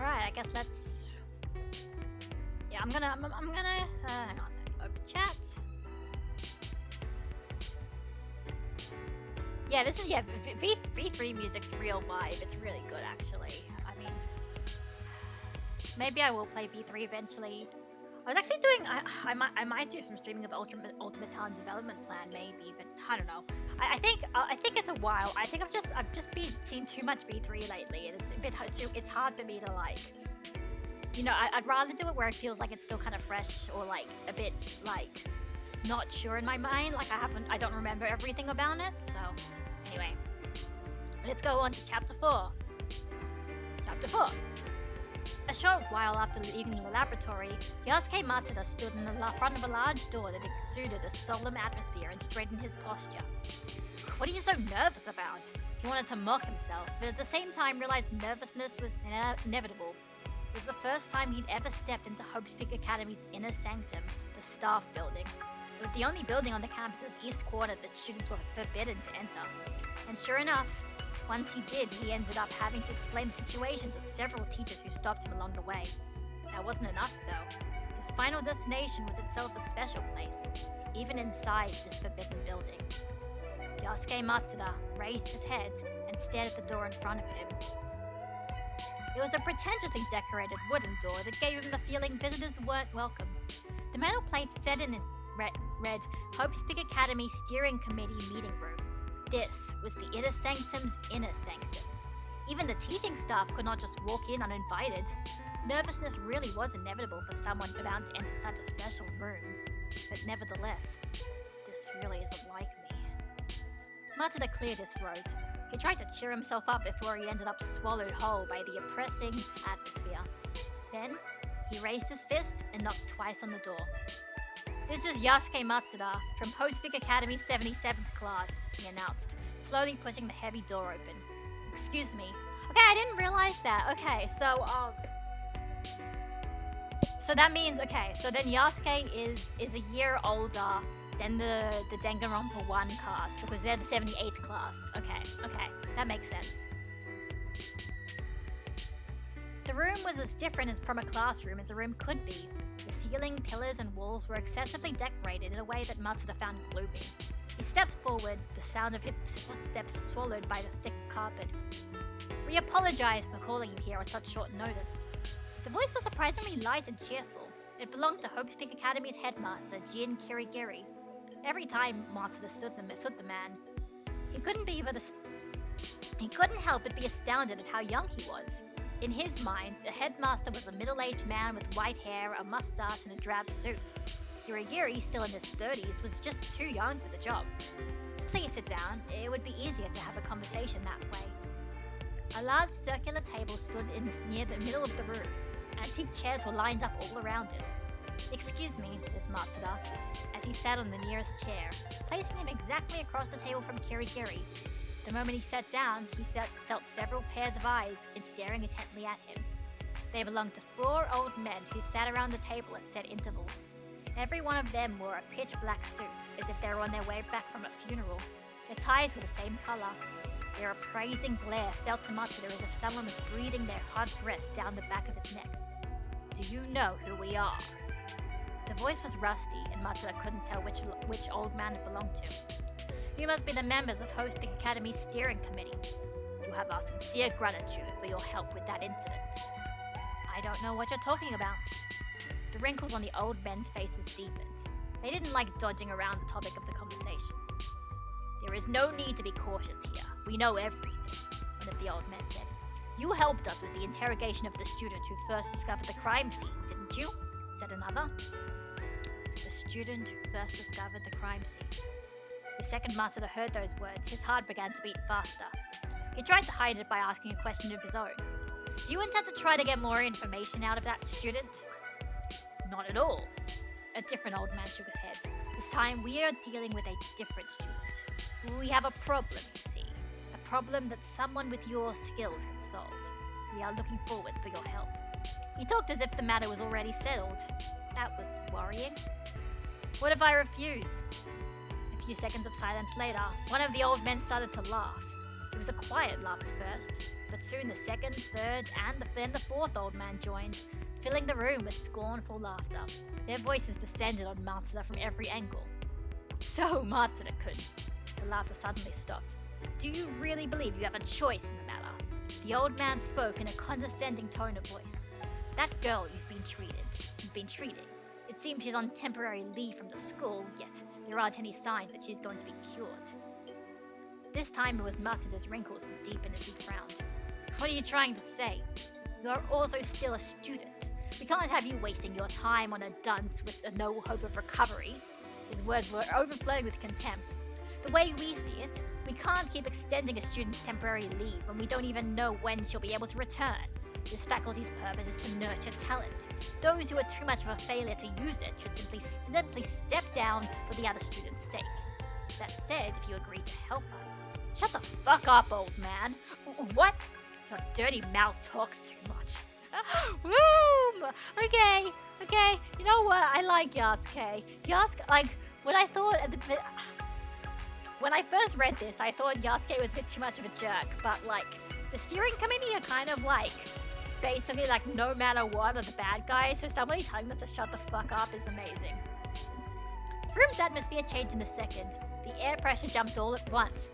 Alright, I guess let's... Yeah, I'm gonna... hang on. Open chat. Yeah, this is... Yeah, V3 music's real vibe. It's really good, actually. I mean... Maybe I will play V3 eventually. I was actually doing... I might do some streaming of Ultimate Talent Development Plan, maybe, but I don't know. I think it's a while. I think I've just been seeing too much V3 lately, and it's a bit it's hard for me to like, you know, I'd rather do it where it feels like it's still kind of fresh or like a bit like not sure in my mind. Like I don't remember everything about it. So anyway, let's go on to chapter 4. Chapter 4. A short while after leaving the laboratory, Yasuke Matsuda stood in the front of a large door that exuded a solemn atmosphere and straightened his posture. What are you so nervous about? He wanted to mock himself, but at the same time realized nervousness was inevitable. It was the first time he'd ever stepped into Hope's Peak Academy's inner sanctum, the staff building. It was the only building on the campus's east quarter that students were forbidden to enter. And sure enough, once he did, he ended up having to explain the situation to several teachers who stopped him along the way. That wasn't enough, though. His final destination was itself a special place, even inside this forbidden building. Yasuke Matsuda raised his head and stared at the door in front of him. It was a pretentiously decorated wooden door that gave him the feeling visitors weren't welcome. The metal plate said in it read Hope's Peak Academy Steering Committee Meeting Room. This was the inner sanctum's inner sanctum. Even the teaching staff could not just walk in uninvited. Nervousness really was inevitable for someone about to enter such a special room. But nevertheless, this really isn't like me. Matsuda cleared his throat. He tried to cheer himself up before he ended up swallowed whole by the oppressing atmosphere. Then, he raised his fist and knocked twice on the door. "This is Yasuke Matsuda from Hope's Peak Academy's 77th class," he announced, slowly pushing the heavy door open. "Excuse me." Okay, I didn't realize that. Okay, so that means, okay, so then Yasuke is a year older than the Danganronpa 1 class, because they're the 78th class. Okay, that makes sense. The room was as different from a classroom as a room could be. The ceiling, pillars, and walls were excessively decorated in a way that Matsuda found gloomy. He stepped forward, the sound of his footsteps swallowed by the thick carpet. "We apologize for calling you here on such short notice." The voice was surprisingly light and cheerful. It belonged to Hope's Peak Academy's headmaster, Jin Kirigiri. Every time Matsuda stood the man, he couldn't help but be astounded at how young he was. In his mind, the headmaster was a middle-aged man with white hair, a mustache, and a drab suit. Kirigiri, still in his 30s, was just too young for the job. "Please sit down. It would be easier to have a conversation that way." A large circular table stood near the middle of the room. Antique chairs were lined up all around it. "Excuse me," says Matsuda, as he sat on the nearest chair, placing him exactly across the table from Kirigiri. The moment he sat down, he felt several pairs of eyes staring intently at him. They belonged to 4 old men who sat around the table at set intervals. Every one of them wore a pitch-black suit, as if they were on their way back from a funeral. Their ties were the same color. Their appraising glare felt to Matsuda as if someone was breathing their hot breath down the back of his neck. "Do you know who we are?" The voice was rusty, and Matsuda couldn't tell which old man it belonged to. "You must be the members of Hope's Peak Academy's steering committee. You have our sincere gratitude for your help with that incident." "I don't know what you're talking about." The wrinkles on the old men's faces deepened. They didn't like dodging around the topic of the conversation. "There is no need to be cautious here. We know everything," one of the old men said. "You helped us with the interrogation of the student who first discovered the crime scene, didn't you?" said another. "The student who first discovered the crime scene." The second Matsuda heard those words, his heart began to beat faster. He tried to hide it by asking a question of his own. "Do you intend to try to get more information out of that student?" "Not at all." A different old man shook his head. "This time we are dealing with a different student. We have a problem, you see. A problem that someone with your skills can solve. We are looking forward for your help." He talked as if the matter was already settled. That was worrying. "What if I refuse?" A few seconds of silence later, one of the old men started to laugh. It was a quiet laugh at first, but soon the second, third, and then the fourth old man joined, filling the room with scornful laughter. Their voices descended on Matsuda from every angle. So, Matsuda-kun, the laughter suddenly stopped. Do you really believe you have a choice in the matter? The old man spoke in a condescending tone of voice. That girl you've been treating. It seems she's on temporary leave from the school, yet there aren't any signs that she's going to be cured. This time it was Matsuda's wrinkles that deepened as he frowned. What are you trying to say? You're also still a student. We can't have you wasting your time on a dunce with no hope of recovery. His words were overflowing with contempt. The way we see it, we can't keep extending a student's temporary leave when we don't even know when she'll be able to return. This faculty's purpose is to nurture talent. Those who are too much of a failure to use it should simply step down for the other student's sake. That said, if you agree to help us... Shut the fuck up, old man. What? Your dirty mouth talks too much. Woo! Okay. You know what? I like Yasuke. When I first read this, I thought Yasuke was a bit too much of a jerk, but the steering committee are kind of basically no matter what are the bad guys, so somebody telling them to shut the fuck up is amazing. The room's atmosphere changed in a second. The air pressure jumped all at once.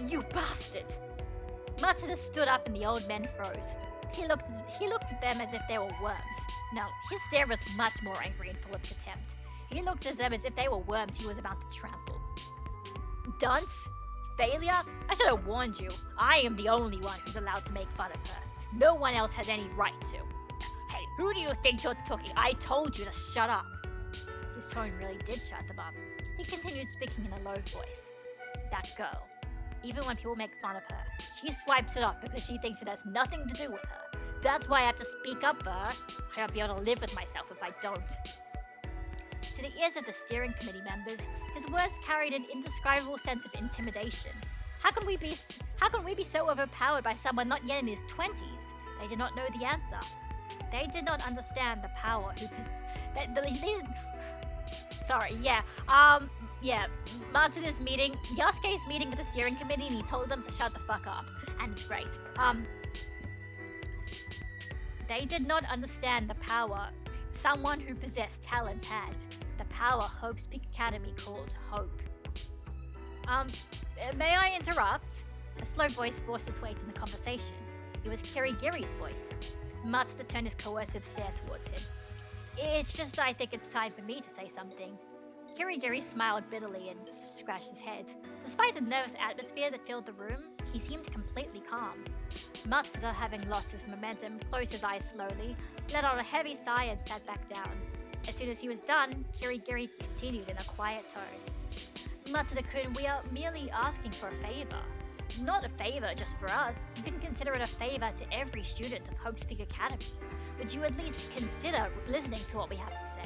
You bastard! Matsuda stood up and the old man froze. He looked at them as if they were worms. No, his stare was much more angry and full of contempt. He looked at them as if they were worms he was about to trample. Dunce? Failure? I should have warned you. I am the only one who's allowed to make fun of her. No one else has any right to. Hey, who do you think you're talking? I told you to shut up. His tone really did shut them up. He continued speaking in a low voice. That girl. Even when people make fun of her, she swipes it off because she thinks it has nothing to do with her. That's why I have to speak up for her. I won't be able to live with myself if I don't. To the ears of the steering committee members, his words carried an indescribable sense of intimidation. How can we be so overpowered by someone not yet in his 20s? They did not know the answer. They did not understand the power Matsuda's meeting, Yasuke's meeting with the steering committee, and he told them to shut the fuck up. And it's great. They did not understand the power someone who possessed talent had. The power Hope's Peak Academy called Hope. May I interrupt? A slow voice forced its way into the conversation. It was Kirigiri's voice. Matsuda turned his coercive stare towards him. It's just I think it's time for me to say something. Kirigiri smiled bitterly and scratched his head. Despite the nervous atmosphere that filled the room, he seemed completely calm. Matsuda, having lost his momentum, closed his eyes slowly, let out a heavy sigh and sat back down. As soon as he was done, Kirigiri continued in a quiet tone. Matsuda-kun, we are merely asking for a favor. Not a favor just for us. You can consider it a favor to every student of Hope's Peak Academy. Would you at least consider listening to what we have to say?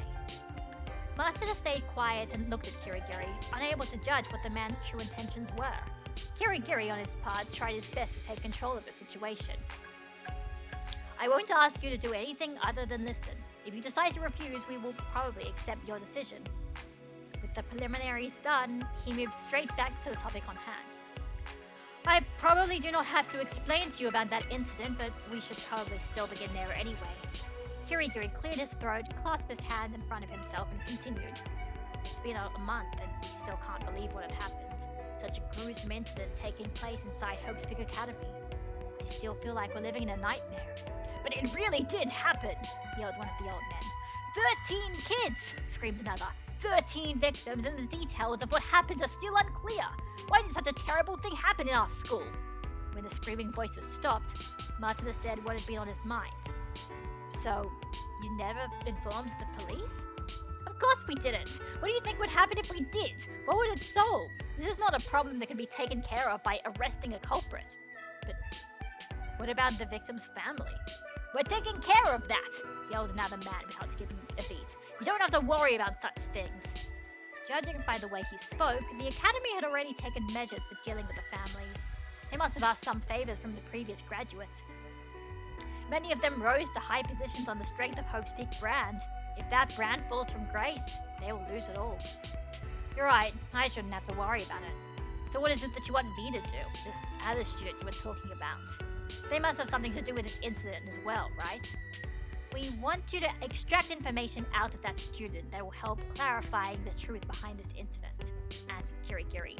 Matsuda stayed quiet and looked at Kirigiri, unable to judge what the man's true intentions were. Kirigiri, on his part, tried his best to take control of the situation. I won't ask you to do anything other than listen. If you decide to refuse, we will probably accept your decision. With the preliminaries done, he moved straight back to the topic on hand. I probably do not have to explain to you about that incident, but we should probably still begin there anyway. Kirigiri cleared his throat, clasped his hands in front of himself, and continued. It's been a month, and we still can't believe what had happened. Such a gruesome incident taking place inside Hope's Peak Academy. I still feel like we're living in a nightmare. But it really did happen, yelled one of the old men. 13 kids, screamed another. 13 victims, and the details of what happened are still unclear. Why did such a terrible thing happen in our school? When the screaming voices stopped, Matsuda said what had been on his mind. So, you never informed the police? Of course we didn't. What do you think would happen if we did? What would it solve? This is not a problem that can be taken care of by arresting a culprit. But what about the victims' families? We're taking care of that, yelled another man without skipping a beat. You don't have to worry about such things. Judging by the way he spoke, the academy had already taken measures for dealing with the families. They must have asked some favors from the previous graduates. Many of them rose to high positions on the strength of Hope's Peak brand. If that brand falls from grace, they will lose it all. You're right, I shouldn't have to worry about it. So what is it that you want me to do, this other student you were talking about? They must have something to do with this incident as well, right? We want you to extract information out of that student that will help clarifying the truth behind this incident, answered Kirigiri.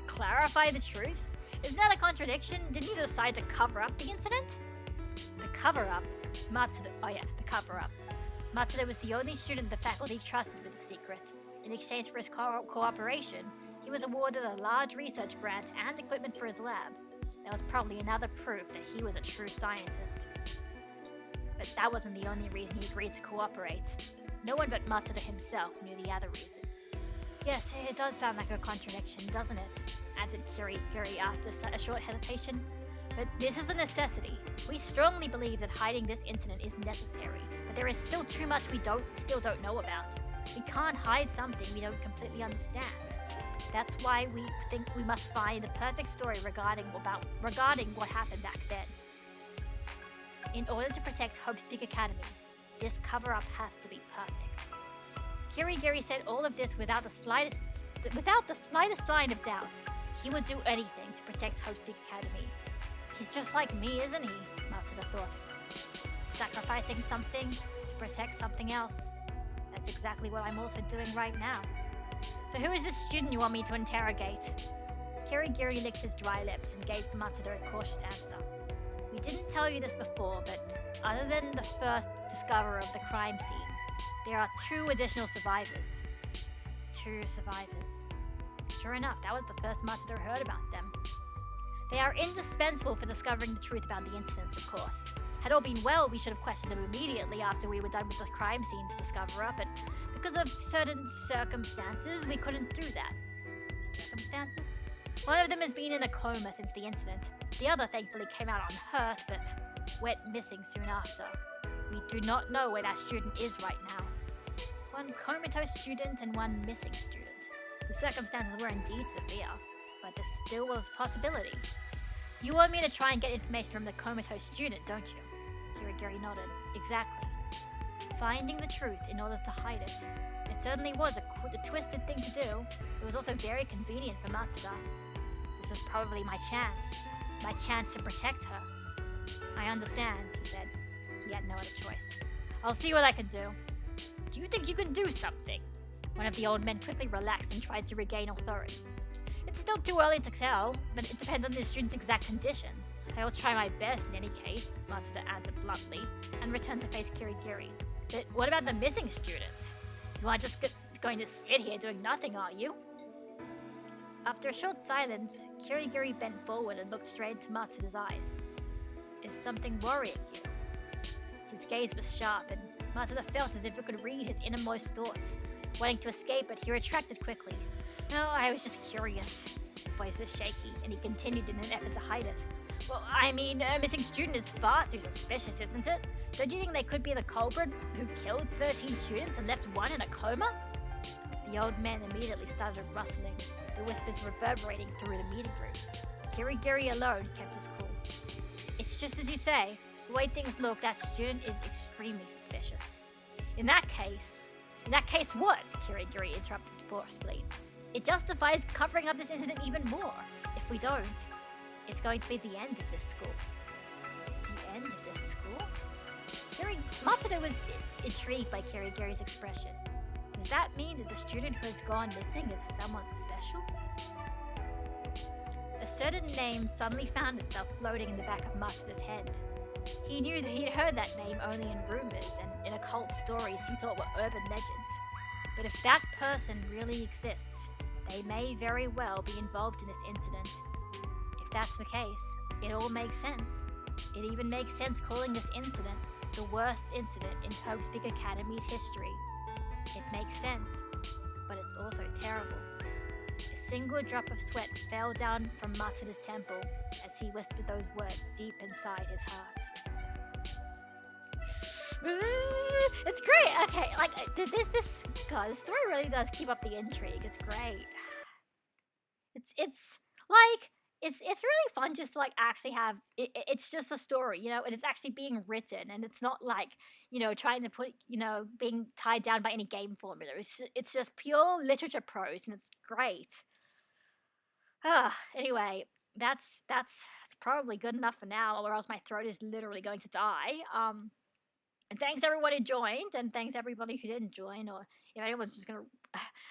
Clarify the truth? Isn't that a contradiction? Didn't you decide to cover up the incident? The cover-up? Matsuda... Oh yeah, the cover-up. Matsuda was the only student the faculty trusted with the secret. In exchange for his cooperation, he was awarded a large research grant and equipment for his lab. That was probably another proof that he was a true scientist. But that wasn't the only reason he agreed to cooperate. No one but Matsuda himself knew the other reason. Yes, it does sound like a contradiction, doesn't it? Answered Kirigiri after a short hesitation. But this is a necessity. We strongly believe that hiding this incident is necessary, but there is still too much we still don't know about. We can't hide something we don't completely understand. That's why we think we must find the perfect story regarding what happened back then. In order to protect Hope's Peak Academy, this cover-up has to be perfect. Kirigiri said all of this without the slightest sign of doubt. He would do anything to protect Hope's Peak Academy. He's just like me, isn't he? Matsuda thought. Sacrificing something to protect something else. That's exactly what I'm also doing right now. So who is this student you want me to interrogate? Kirigiri licked his dry lips and gave Matsuda a cautious answer. We didn't tell you this before, but other than the first discoverer of the crime scene, there are 2 additional survivors. 2 survivors. Sure enough, that was the first Matsuda heard about them. They are indispensable for discovering the truth about the incidents, of course. Had all been well, we should have questioned them immediately after we were done with the crime scene's discoverer, but because of certain circumstances, we couldn't do that. Circumstances? One of them has been in a coma since the incident. The other thankfully came out unhurt, but went missing soon after. We do not know where that student is right now. 1 comatose student and 1 missing student. The circumstances were indeed severe, but there still was a possibility. You want me to try and get information from the comatose student, don't you? Kirigiri nodded. Exactly. Finding the truth in order to hide it. It certainly was a twisted thing to do. It was also very convenient for Matsuda. This is probably my chance. My chance to protect her. I understand, he said. He had no other choice. I'll see what I can do. Do you think you can do something? One of the old men quickly relaxed and tried to regain authority. It's still too early to tell, but it depends on the student's exact condition. I will try my best in any case, Matsuda answered bluntly, and returned to face Kirigiri. But what about the missing student? You aren't just going to sit here doing nothing, are you? After a short silence, Kirigiri bent forward and looked straight into Matsuda's eyes. Is something worrying you? His gaze was sharp, and Matsuda felt as if it could read his innermost thoughts. Wanting to escape, but he retracted quickly. No, I was just curious. His voice was shaky, and he continued in an effort to hide it. Well, I mean, a missing student is far too suspicious, isn't it? Don't you think they could be the culprit who killed 13 students and left 1 in a coma? The old man immediately started rustling, the whispers reverberating through the meeting room. Kirigiri alone kept his cool. It's just as you say. The way things look, that student is extremely suspicious. In that case what? Kirigiri interrupted forcefully. It justifies covering up this incident even more. If we don't, it's going to be the end of this school. The end of this school? Matsuda was intrigued by Kirigiri's expression. Does that mean that the student who has gone missing is someone special? A certain name suddenly found itself floating in the back of Matsuda's head. He knew that he'd heard that name only in rumors and in occult stories he thought were urban legends. But if that person really exists, they may very well be involved in this incident. If that's the case, it all makes sense. It even makes sense calling this incident the worst incident in Hope's Peak Academy's history. It makes sense, but it's also terrible. A single drop of sweat fell down from Matsuda's temple as he whispered those words deep inside his heart. It's great. Okay, like this story really does keep up the intrigue. It's great. It's really fun just to like actually have it's just a story, you know, and it's actually being written, and it's not like, you know, trying to put, you know, being tied down by any game formula. It's just pure literature prose, and it's great. Anyway, that's probably good enough for now, or else my throat is literally going to die. And thanks everyone who joined, and thanks everybody who didn't join, or if anyone's just gonna.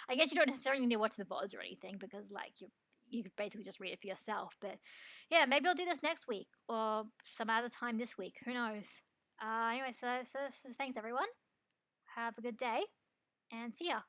I guess you don't necessarily need to watch the VODs or anything because like you could basically just read it for yourself. But yeah, maybe I'll do this next week or some other time this week. Who knows? Anyway, so thanks everyone. Have a good day and see ya.